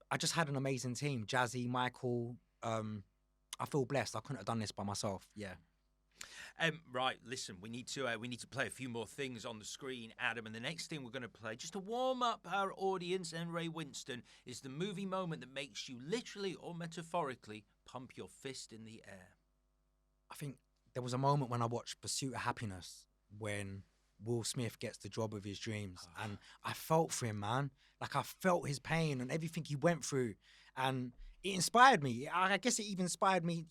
Speaker 2: I just had an amazing team. Jazzy, Michael. I feel blessed. I couldn't have done this by myself. Yeah.
Speaker 1: Right, listen, we need to play a few more things on the screen, Adam, and the next thing we're going to play, just to warm up our audience and Ray Winston, is the movie moment that makes you literally or metaphorically pump your fist in the air.
Speaker 2: I think there was a moment when I watched Pursuit of Happiness when Will Smith gets the job of his dreams, and I felt for him, man. Like, I felt his pain and everything he went through, and it inspired me. I guess it even inspired me,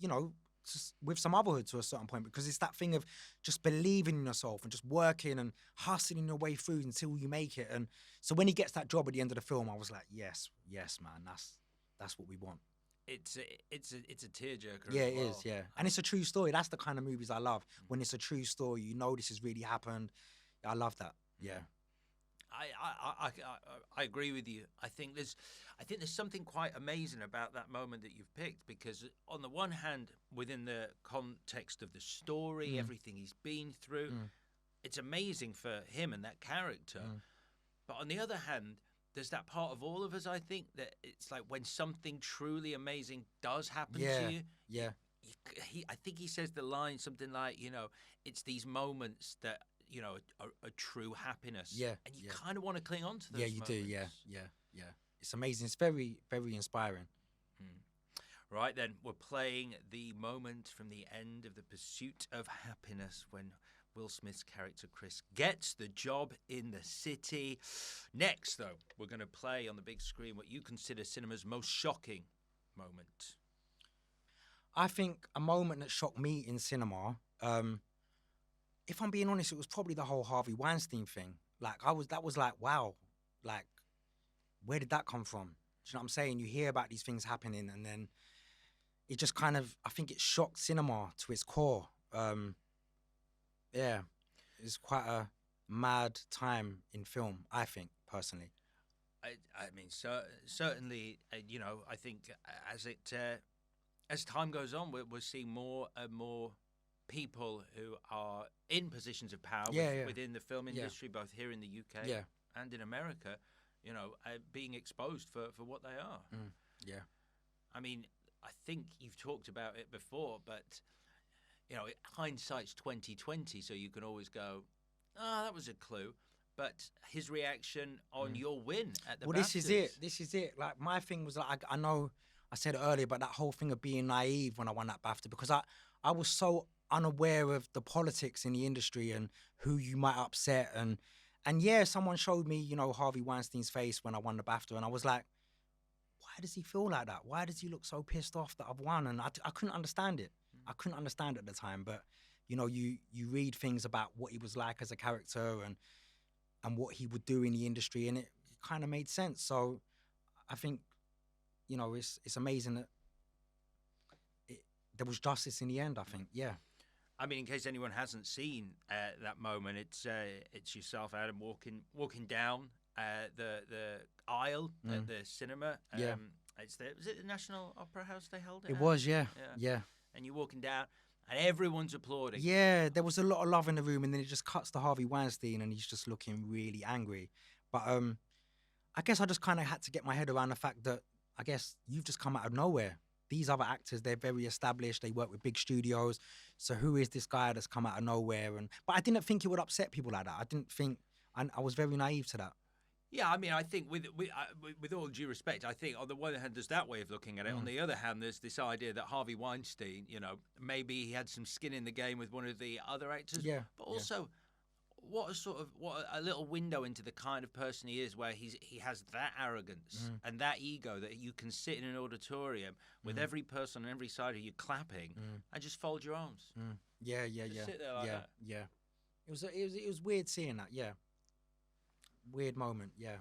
Speaker 2: with Sumotherhood to a certain point, because it's that thing of just believing in yourself and just working and hustling your way through until you make it. And so when he gets that job at the end of the film, I was like, yes, man, that's what we want.
Speaker 1: It's a tearjerker.
Speaker 2: Yeah,
Speaker 1: as well.
Speaker 2: It is. Yeah, and it's a true story. That's the kind of movies I love. When it's a true story, this has really happened. I love that. Yeah.
Speaker 1: I agree with you. I think there's something quite amazing about that moment that you've picked, because on the one hand, within the context of the story, everything he's been through, it's amazing for him and that character. But on the other hand, there's that part of all of us, I think, that it's like when something truly amazing does happen to you.
Speaker 2: Yeah.
Speaker 1: I think he says the line something like, it's these moments that a true happiness.
Speaker 2: Yeah.
Speaker 1: And you kind of want to cling on to those
Speaker 2: moments.
Speaker 1: Yeah,
Speaker 2: you do. Yeah. It's amazing. It's very, very inspiring.
Speaker 1: Right then, we're playing the moment from the end of The Pursuit of Happiness when Will Smith's character Chris gets the job in the city. Next, though, we're going to play on the big screen what you consider cinema's most shocking moment.
Speaker 2: I think a moment that shocked me in cinema, if I'm being honest, it was probably the whole Harvey Weinstein thing. Like, that was like, wow, like, where did that come from? Do you know what I'm saying? You hear about these things happening, and then it just kind of, I think it shocked cinema to its core. Yeah, it's quite a mad time in film, I think, personally.
Speaker 1: I mean, certainly, I think as time goes on, we're seeing more and more people who are in positions of power within the film industry, both here in the UK and in America, being exposed for what they are.
Speaker 2: Yeah.
Speaker 1: I mean, I think you've talked about it before, but hindsight's 20/20, so you can always go, that was a clue. But his reaction on your win at the BAFTAs.
Speaker 2: This is it. Like, my thing was, like, I know I said it earlier, but that whole thing of being naive when I won that BAFTA, because I was so unaware of the politics in the industry and who you might upset, and And yeah, someone showed me, you know, Harvey Weinstein's face when I won the BAFTA, and I was like, why does he feel like that? Why does he look so pissed off that I've won? And I couldn't understand it. I couldn't understand it at the time. But, you know, you read things about what he was like as a character and what he would do in the industry, and it kind of made sense. So I think, you know, it's amazing that there was justice in the end, I think. Yeah.
Speaker 1: I mean, in case anyone hasn't seen that moment, it's yourself, Adam, walking down the aisle at the cinema.
Speaker 2: Yeah.
Speaker 1: Was it the National Opera House they held it?
Speaker 2: It was, yeah. Yeah.
Speaker 1: And you're walking down, and everyone's applauding.
Speaker 2: Yeah, there was a lot of love in the room, and then it just cuts to Harvey Weinstein, and he's just looking really angry. But I guess I just kind of had to get my head around the fact that I guess you've just come out of nowhere. These other actors, they're very established. They work with big studios. So who is this guy that's come out of nowhere? But I didn't think it would upset people like that. I didn't think. I was very naive to that.
Speaker 1: Yeah, I mean, I think with all due respect, I think on the one hand there's that way of looking at it. On the other hand, there's this idea that Harvey Weinstein, you know, maybe he had some skin in the game with one of the other actors.
Speaker 2: Yeah.
Speaker 1: But also, what a little window into the kind of person he is, where he has that arrogance and that ego that you can sit in an auditorium with every person on every side of you clapping and just fold your arms.
Speaker 2: Yeah.
Speaker 1: Sit there like that.
Speaker 2: Yeah. It was weird seeing that. Yeah. Weird moment. Yeah.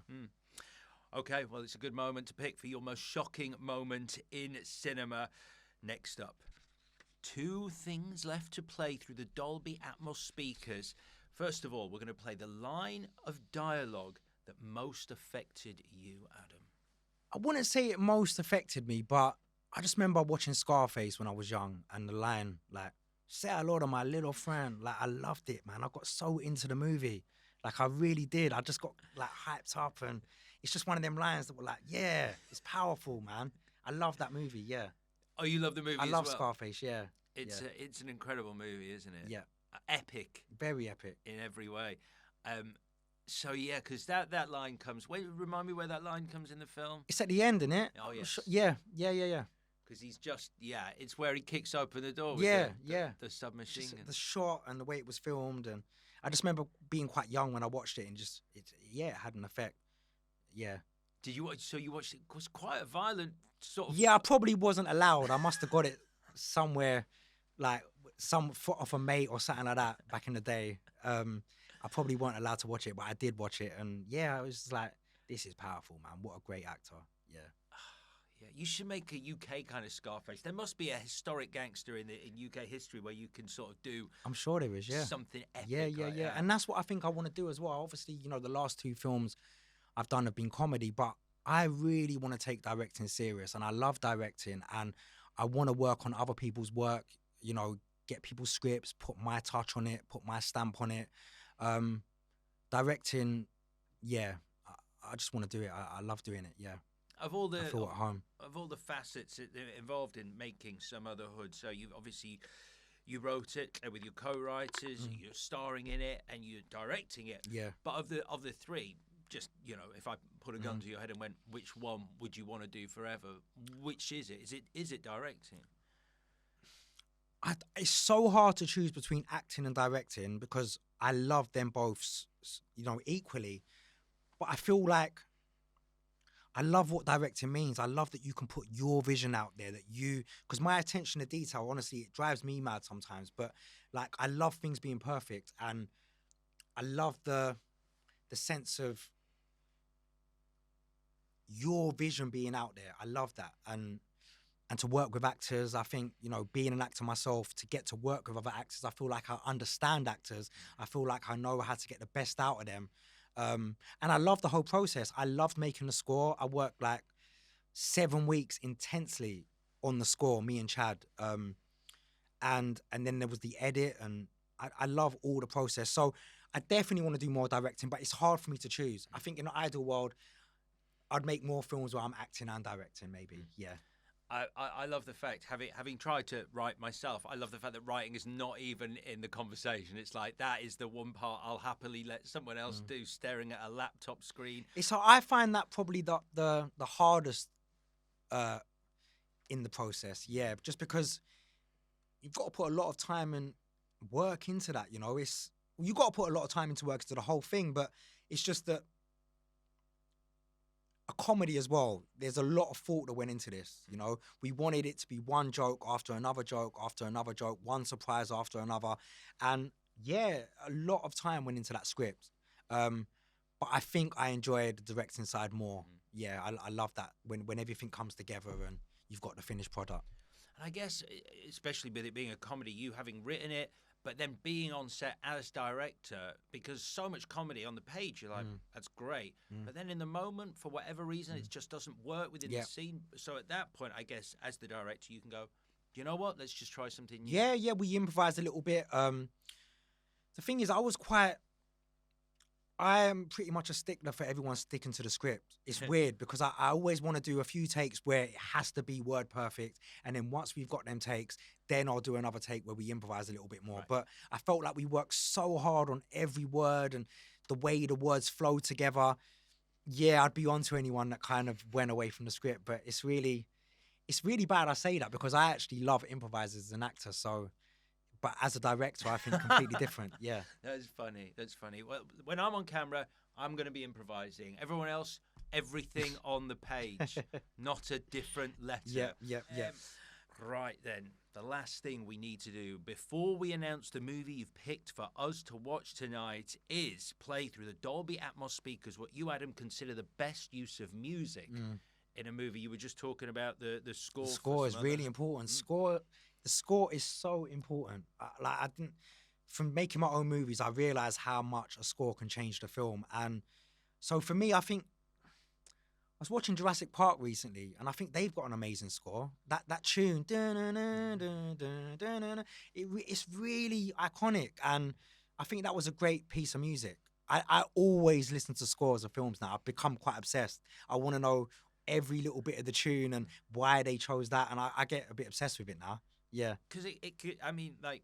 Speaker 1: Okay, well, it's a good moment to pick for your most shocking moment in cinema. Next up, 2 things left to play through the Dolby Atmos speakers. First of all, we're going to play the line of dialogue that most affected you, Adam.
Speaker 2: I wouldn't say it most affected me, but I just remember watching Scarface when I was young, and the line, like, say hello to my little friend. Like, I loved it, man. I got so into the movie. Like, I really did. I just got, like, hyped up, and it's just one of them lines that were like, yeah, it's powerful, man. I love that movie, yeah.
Speaker 1: Oh, you love the movie
Speaker 2: I
Speaker 1: as
Speaker 2: love
Speaker 1: well?
Speaker 2: Scarface, yeah.
Speaker 1: It's an incredible movie, isn't it?
Speaker 2: Yeah.
Speaker 1: Epic.
Speaker 2: Very epic.
Speaker 1: In every way. So, yeah, because that line comes... remind me where that line comes in the film?
Speaker 2: It's at the end, isn't it?
Speaker 1: Oh, yes.
Speaker 2: Yeah.
Speaker 1: Because he's just... Yeah, it's where he kicks open the door with the submachine gun.
Speaker 2: The shot and the way it was filmed, and I just remember being quite young when I watched it, and it had an effect. Yeah.
Speaker 1: Did you watch? So you watched it? It was quite a violent sort of.
Speaker 2: Yeah, I probably wasn't allowed. I must have got it somewhere, like some foot off a mate or something like that back in the day. I probably weren't allowed to watch it, but I did watch it, and yeah, I was just like, this is powerful, man. What a great actor. Yeah.
Speaker 1: Yeah, you should make a UK kind of Scarface. There must be a historic gangster in UK history where you can sort of do.
Speaker 2: I'm sure there is, yeah.
Speaker 1: Something epic.
Speaker 2: Yeah. And that's what I think I want to do as well. Obviously, you know, the last 2 films I've done have been comedy, but I really want to take directing serious, and I love directing, and I want to work on other people's work, you know, get people's scripts, put my touch on it, put my stamp on it. Directing, yeah, I just want to do it. I love doing it, yeah.
Speaker 1: I feel at
Speaker 2: home.
Speaker 1: Of all the facets involved in making Sumotherhood, so you wrote it with your co-writers, you're starring in it, and you're directing it.
Speaker 2: Yeah.
Speaker 1: But of the 3, just, you know, if I put a gun to your head and went, which one would you want to do forever? Which is it? Is it directing?
Speaker 2: It's so hard to choose between acting and directing because I love them both, you know, equally. But I feel like I love what directing means. I love that you can put your vision out there, because my attention to detail, honestly, it drives me mad sometimes. But like, I love things being perfect, and I love the sense of your vision being out there. I love that. And to work with actors, I think, you know, being an actor myself, to get to work with other actors, I feel like I understand actors. I feel like I know how to get the best out of them. And I love the whole process. I loved making the score. I worked like 7 weeks intensely on the score, me and Chad. And then there was the edit, and I love all the process. So I definitely want to do more directing, but it's hard for me to choose. I think in an ideal world, I'd make more films where I'm acting and directing, maybe. Yeah.
Speaker 1: I love the fact, having tried to write myself, I love the fact that writing is not even in the conversation. It's like, that is the one part I'll happily let someone else do, staring at a laptop screen.
Speaker 2: I find that probably the hardest in the process, yeah, just because you've got to put a lot of time and work into that, you know. You've got to put a lot of time into work into the whole thing, but it's just that a comedy as well. There's a lot of thought that went into this. You know, we wanted it to be one joke after another joke after another joke, one surprise after another, and yeah, a lot of time went into that script. But I think I enjoyed the directing side more. Yeah, I love that when everything comes together and you've got the finished product.
Speaker 1: And I guess, especially with it being a comedy, you having written it, but then being on set as director, because so much comedy on the page, you're like, that's great. But then in the moment, for whatever reason, it just doesn't work within the scene. So at that point, I guess, as the director, you can go, you know what? Let's just try something new.
Speaker 2: Yeah, we improvised a little bit. The thing is, I am pretty much a stickler for everyone sticking to the script. It's weird because I always want to do a few takes where it has to be word perfect. And then once we've got them takes, then I'll do another take where we improvise a little bit more. Right. But I felt like we worked so hard on every word and the way the words flow together. Yeah, I'd be onto anyone that kind of went away from the script. But it's really bad I say that because I actually love improvisers as an actor. So... But as a director, I think completely different. Yeah.
Speaker 1: That's funny. Well, when I'm on camera, I'm going to be improvising. Everyone else, everything on the page, not a different letter.
Speaker 2: Yeah.
Speaker 1: Right then, the last thing we need to do before we announce the movie you've picked for us to watch tonight is play through the Dolby Atmos speakers what you, Adam, consider the best use of music in a movie. You were just talking about the score.
Speaker 2: The score is really important. The score is so important. From making my own movies, I realized how much a score can change the film. And so for me, I think I was watching Jurassic Park recently, and I think they've got an amazing score. That tune, it's really iconic, and I think that was a great piece of music. I always listen to scores of films now. I've become quite obsessed. I want to know every little bit of the tune and why they chose that, and I get a bit obsessed with it now. Yeah,
Speaker 1: because it could. I mean, like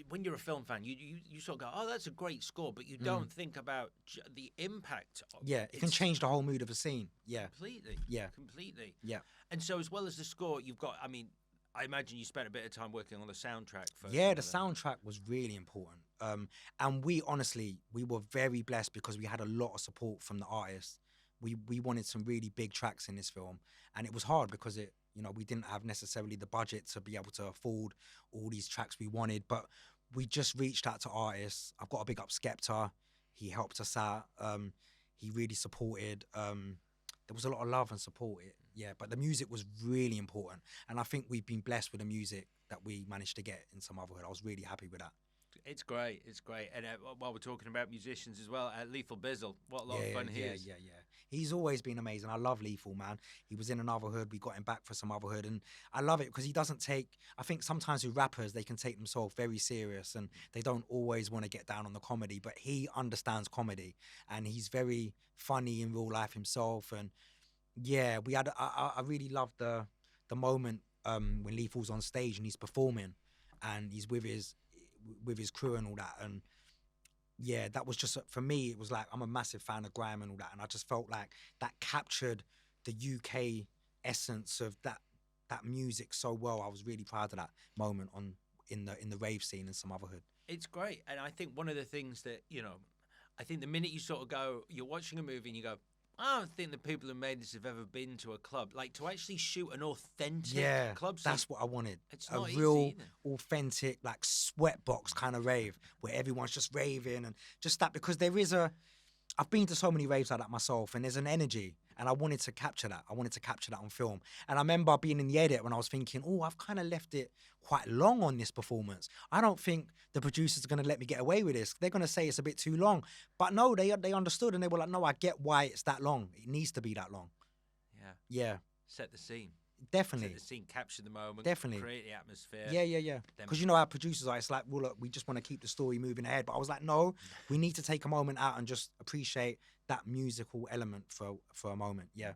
Speaker 1: when you're a film fan, you sort of go, "Oh, that's a great score," but you don't think about the impact.
Speaker 2: It can change the whole mood of a scene. Yeah,
Speaker 1: completely.
Speaker 2: Yeah,
Speaker 1: completely.
Speaker 2: Yeah,
Speaker 1: and so as well as the score, you've got. I mean, I imagine you spent a bit of time working on the soundtrack first.
Speaker 2: Yeah, the soundtrack was really important. And we were very blessed because we had a lot of support from the artists. We wanted some really big tracks in this film, and it was hard because we didn't have necessarily the budget to be able to afford all these tracks we wanted, but we just reached out to artists. I've got to big up Skepta. He helped us out. He really supported. There was a lot of love and support. But the music was really important, and I think we've been blessed with the music that we managed to get in Sumotherhood. I was really happy with that.
Speaker 1: It's great. And while we're talking about musicians as well, Lethal Bizzle, what a lot of fun he is.
Speaker 2: Yeah. He's always been amazing. I love Lethal, man. He was in Anuvahood. We got him back for Sumotherhood, and I love it because he doesn't take. I think sometimes with rappers they can take themselves very serious, and they don't always want to get down on the comedy. But he understands comedy, and he's very funny in real life himself. And yeah, we had. I really loved the moment when Lethal's on stage and he's performing, and he's with his crew and all that. And yeah, that was just, for me, it was like, I'm a massive fan of grime and all that, and I just felt like that captured the UK essence of that music so well. I was really proud of that moment in the rave scene in Sumotherhood.
Speaker 1: It's great. And I think one of the things that, I think the minute you sort of go, you're watching a movie and you go, I don't think the people who made this have ever been to a club. Like, to actually shoot an authentic club scene.
Speaker 2: That's what I wanted.
Speaker 1: It's not
Speaker 2: a real,
Speaker 1: easy,
Speaker 2: authentic, like, sweatbox kind of rave where everyone's just raving and just that, because I've been to so many raves like that myself, and there's an energy, and I wanted to capture that. I wanted to capture that on film. And I remember being in the edit when I was thinking, I've kind of left it quite long on this performance. I don't think the producers are going to let me get away with this. They're going to say it's a bit too long. But no, they understood, and they were like, no, I get why it's that long. It needs to be that long. Yeah.
Speaker 1: Set the scene.
Speaker 2: Definitely.
Speaker 1: Set the scene, capture the moment.
Speaker 2: Definitely.
Speaker 1: Create the atmosphere.
Speaker 2: Yeah. Because our producers are, it's like, well, look, we just want to keep the story moving ahead. But I was like, no, we need to take a moment out and just appreciate that musical element for a moment. Yeah.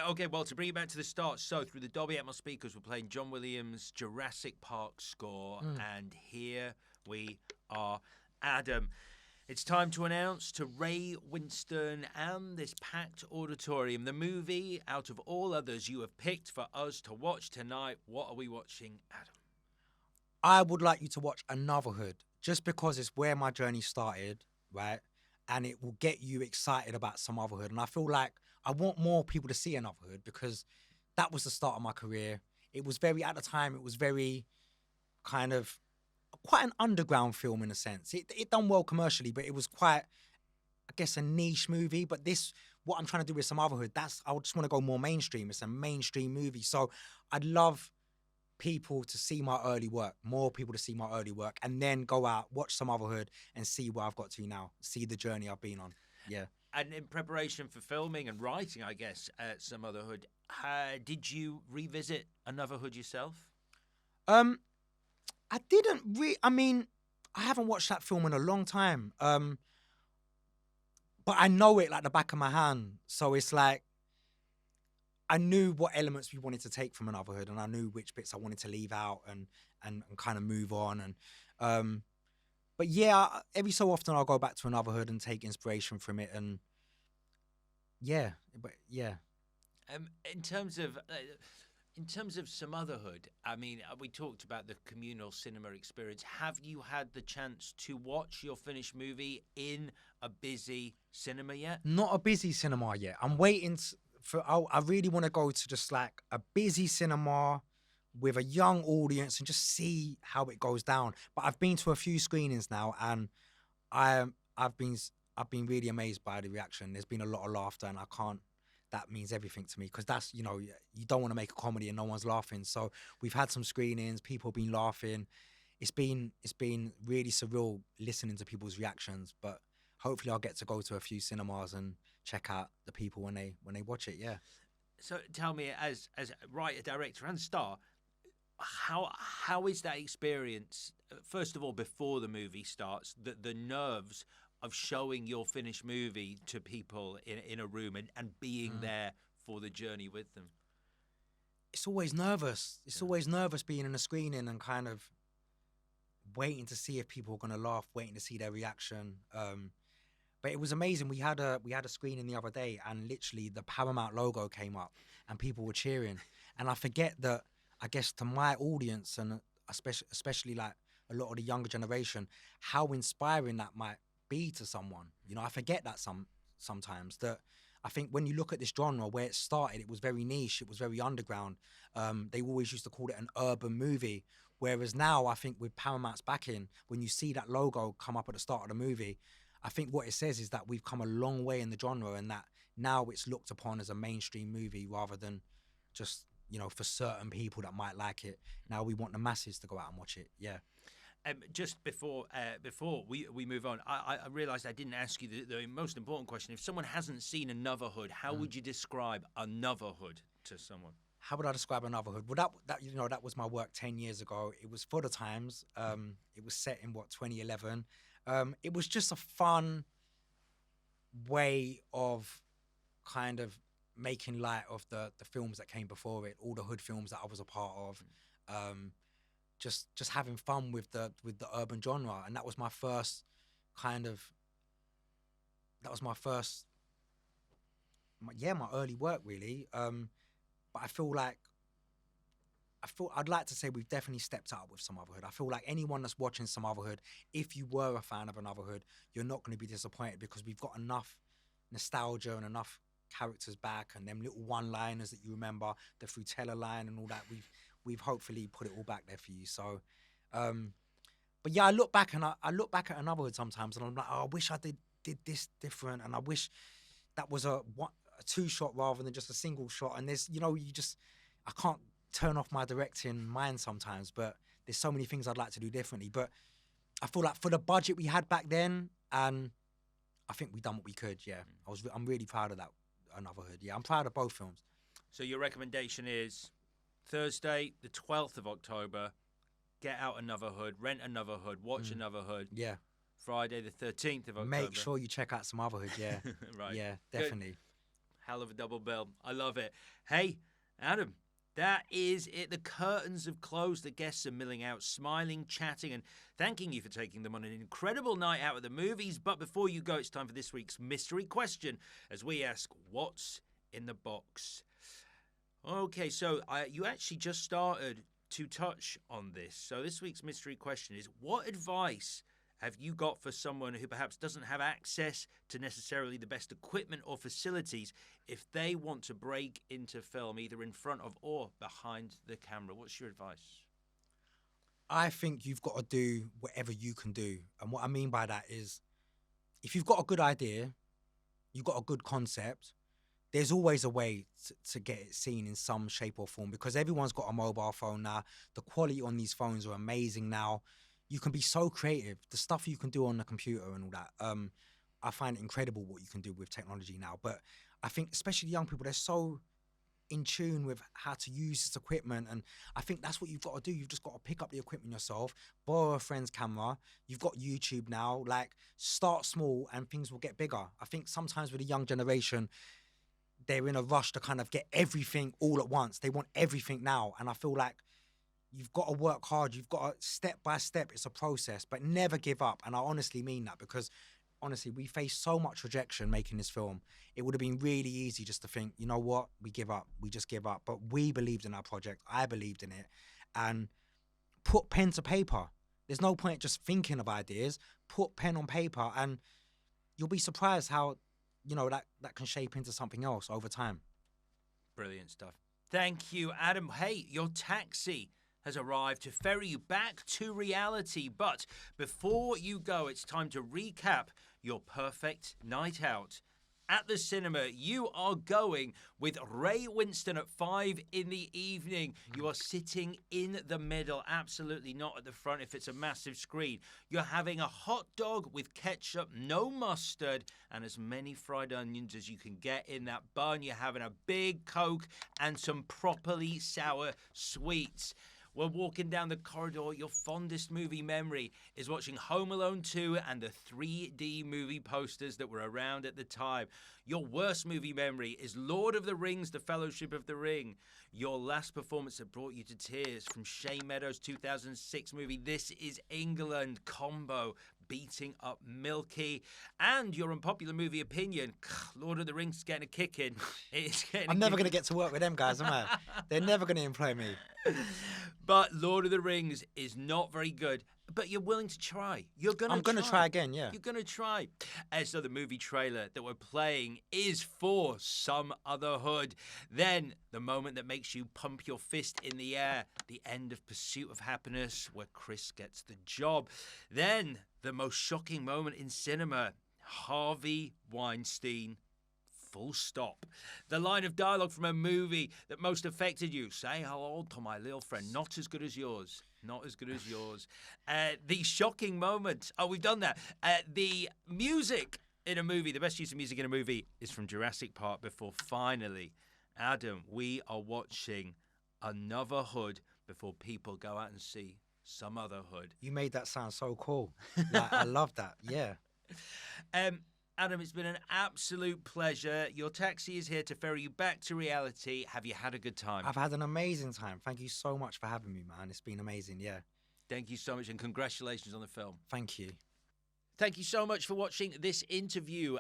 Speaker 1: Okay, well, to bring it back to the start, so through the Dolby Atmos speakers, we're playing John Williams' Jurassic Park score, and here we are. Adam, it's time to announce to Ray, Winston, and this packed auditorium the movie, out of all others you have picked for us to watch tonight. What are we watching, Adam?
Speaker 2: I would like you to watch Anuvahood, just because it's where my journey started, right? and it will get you excited about Sumotherhood. And I feel like I want more people to see Anuvahood because that was the start of my career. It was very, at the time, it was very kind of quite an underground film in a sense. It done well commercially, but it was quite, I guess, a niche movie. But this, what I'm trying to do with Sumotherhood, I just want to go more mainstream. It's a mainstream movie. So I'd love people to see my early work, more people to see my early work, and then go out, watch Sumotherhood, and see where I've got to now, see the journey I've been on. Yeah.
Speaker 1: And in preparation for filming and writing, I guess, Sumotherhood, did you revisit Anuvahood yourself?
Speaker 2: I didn't I mean, I haven't watched that film in a long time. But I know it like the back of my hand. So it's like, I knew what elements we wanted to take from Anuvahood, and I knew which bits I wanted to leave out and kind of move on. And but yeah, every so often I'll go back to Anuvahood and take inspiration from it. And yeah, but yeah.
Speaker 1: In terms of Sumotherhood, I mean, we talked about the communal cinema experience. Have you had the chance to watch your finished movie in a busy cinema yet?
Speaker 2: Not a busy cinema yet. I'm waiting I really want to go to just like a busy cinema with a young audience and just see how it goes down. But I've been to a few screenings now, and I've been really amazed by the reaction. There's been a lot of laughter, and that means everything to me, because that's, you don't want to make a comedy and no one's laughing. So we've had some screenings, people have been laughing. It's been really surreal listening to people's reactions, but hopefully I'll get to go to a few cinemas and check out the people when they watch it. Yeah.
Speaker 1: So tell me, as writer, director, and star, how is that experience? First of all, before the movie starts, the nerves of showing your finished movie to people in a room and being there for the journey with them.
Speaker 2: It's always nervous. It's always nervous being in a screening and kind of waiting to see if people are going to laugh, waiting to see their reaction. But it was amazing. We had a screening the other day, and literally the Paramount logo came up and people were cheering. And I forget that, I guess, to my audience, and especially like a lot of the younger generation, how inspiring that might be to someone. I forget that sometimes, that I think when you look at this genre, where it started, it was very niche, it was very underground. They always used to call it an urban movie, whereas now I think with Paramount's backing, when you see that logo come up at the start of the movie, I think what it says is that we've come a long way in the genre, and that now it's looked upon as a mainstream movie rather than just, for certain people that might like it. Now we want the masses to go out and watch it. Yeah.
Speaker 1: Just before we move on, I realised I didn't ask you the most important question. If someone hasn't seen Anuvahood, how would you describe Anuvahood to someone?
Speaker 2: How would I describe Anuvahood? Well, that was my work 10 years ago. It was for the times. It was set in 2011. It was just a fun way of kind of making light of the films that came before it, all the hood films that I was a part of. Just having fun with the urban genre, and that was my first my early work really. But I feel I'd like to say we've definitely stepped up with Sumotherhood. I feel like anyone that's watching Sumotherhood, if you were a fan of Anuvahood, you're not going to be disappointed, because we've got enough nostalgia and enough characters back, and them little one-liners that you remember, the Frutella line and all that. We've hopefully put it all back there for you. So, but yeah, I look back at Anuvahood sometimes, and I'm like, oh, I wish I did this different, and I wish that was a two-shot rather than just a single shot. And there's, I can't turn off my directing mind sometimes, but there's so many things I'd like to do differently. But I feel like for the budget we had back then, and I think we done what we could. Yeah, I'm really proud of that Anuvahood. Yeah, I'm proud of both films.
Speaker 1: So your recommendation is Thursday, the 12th of October, get out Anuvahood, rent Anuvahood, watch Anuvahood.
Speaker 2: Yeah.
Speaker 1: Friday, the 13th of October.
Speaker 2: Make sure you check out Sumotherhood. Yeah.
Speaker 1: Right.
Speaker 2: Yeah, definitely.
Speaker 1: Good. Hell of a double bill. I love it. Hey, Adam, that is it. The curtains have closed. The guests are milling out, smiling, chatting, and thanking you for taking them on an incredible night out at the movies. But before you go, it's time for this week's mystery question, as we ask, what's in the box? Okay, so you actually just started to touch on this. So this week's mystery question is, what advice have you got for someone who perhaps doesn't have access to necessarily the best equipment or facilities if they want to break into film, either in front of or behind the camera? What's your advice?
Speaker 2: I think you've got to do whatever you can do. And what I mean by that is, if you've got a good idea, you've got a good concept, there's always a way to get it seen in some shape or form, because everyone's got a mobile phone now. The quality on these phones are amazing now. You can be so creative. The stuff you can do on the computer and all that, I find it incredible what you can do with technology now. But I think especially young people, they're so in tune with how to use this equipment, and I think that's what you've got to do. You've just got to pick up the equipment yourself, borrow a friend's camera. You've got YouTube now. Like, start small and things will get bigger. I think sometimes with the young generation, they're in a rush to kind of get everything all at once. They want everything now, and I feel like you've got to work hard. You've got to, step by step, it's a process, but never give up. And I honestly mean that, because honestly, we faced so much rejection making this film. It would have been really easy just to think, you know what, we give up, we just give up. But we believed in our project. I believed in it. And put pen to paper. There's no point just thinking of ideas. Put pen on paper, and you'll be surprised how, you know, that can shape into something else over time.
Speaker 1: Brilliant stuff. Thank you, Adam. Hey, your taxi has arrived to ferry you back to reality. But before you go, it's time to recap your perfect night out. At the cinema, you are going with Ray Winstone at 5 in the evening. You are sitting in the middle, absolutely not at the front if it's a massive screen. You're having a hot dog with ketchup, no mustard, and as many fried onions as you can get in that bun. You're having a big Coke and some properly sour sweets. We're walking down the corridor. Your fondest movie memory is watching Home Alone 2 and the 3D movie posters that were around at the time. Your worst movie memory is Lord of the Rings, The Fellowship of the Ring. Your last performance that brought you to tears from Shane Meadows' 2006 movie, This Is England, combo beating up Milky. And your unpopular movie opinion, Lord of the Rings is getting a kick in.
Speaker 2: I'm never going to get to work with them guys, am I? They're never going to employ me.
Speaker 1: But Lord of the Rings is not very good. But you're willing to try. I'm going to
Speaker 2: try again, yeah.
Speaker 1: You're going to try. So the movie trailer that we're playing is for Sumotherhood. Then the moment that makes you pump your fist in the air, the end of Pursuit of Happiness, where Chris gets the job. Then the most shocking moment in cinema, Harvey Weinstein. Full stop. The line of dialogue from a movie that most affected you. Say hello to my little friend. Not as good as yours. Not as good as yours. The shocking moment. Oh, we've done that. The music in a movie, the best use of music in a movie is from Jurassic Park before finally, Adam, we are watching Anuvahood before people go out and see Sumotherhood.
Speaker 2: You made that sound so cool. Like, I love that. Yeah.
Speaker 1: Adam, it's been an absolute pleasure. Your taxi is here to ferry you back to reality. Have you had a good time?
Speaker 2: I've had an amazing time. Thank you so much for having me, man. It's been amazing, yeah.
Speaker 1: Thank you so much, and congratulations on the film.
Speaker 2: Thank you.
Speaker 1: Thank you so much for watching this interview.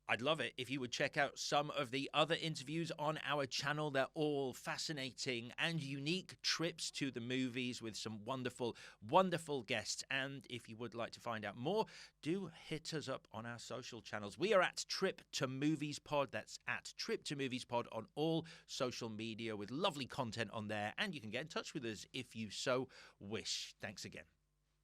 Speaker 1: I'd love it if you would check out some of the other interviews on our channel. They're all fascinating and unique trips to the movies with some wonderful, wonderful guests. And if you would like to find out more, do hit us up on our social channels. We are at Trip to Movies Pod. That's at Trip to Movies Pod on all social media with lovely content on there. And you can get in touch with us if you so wish. Thanks again.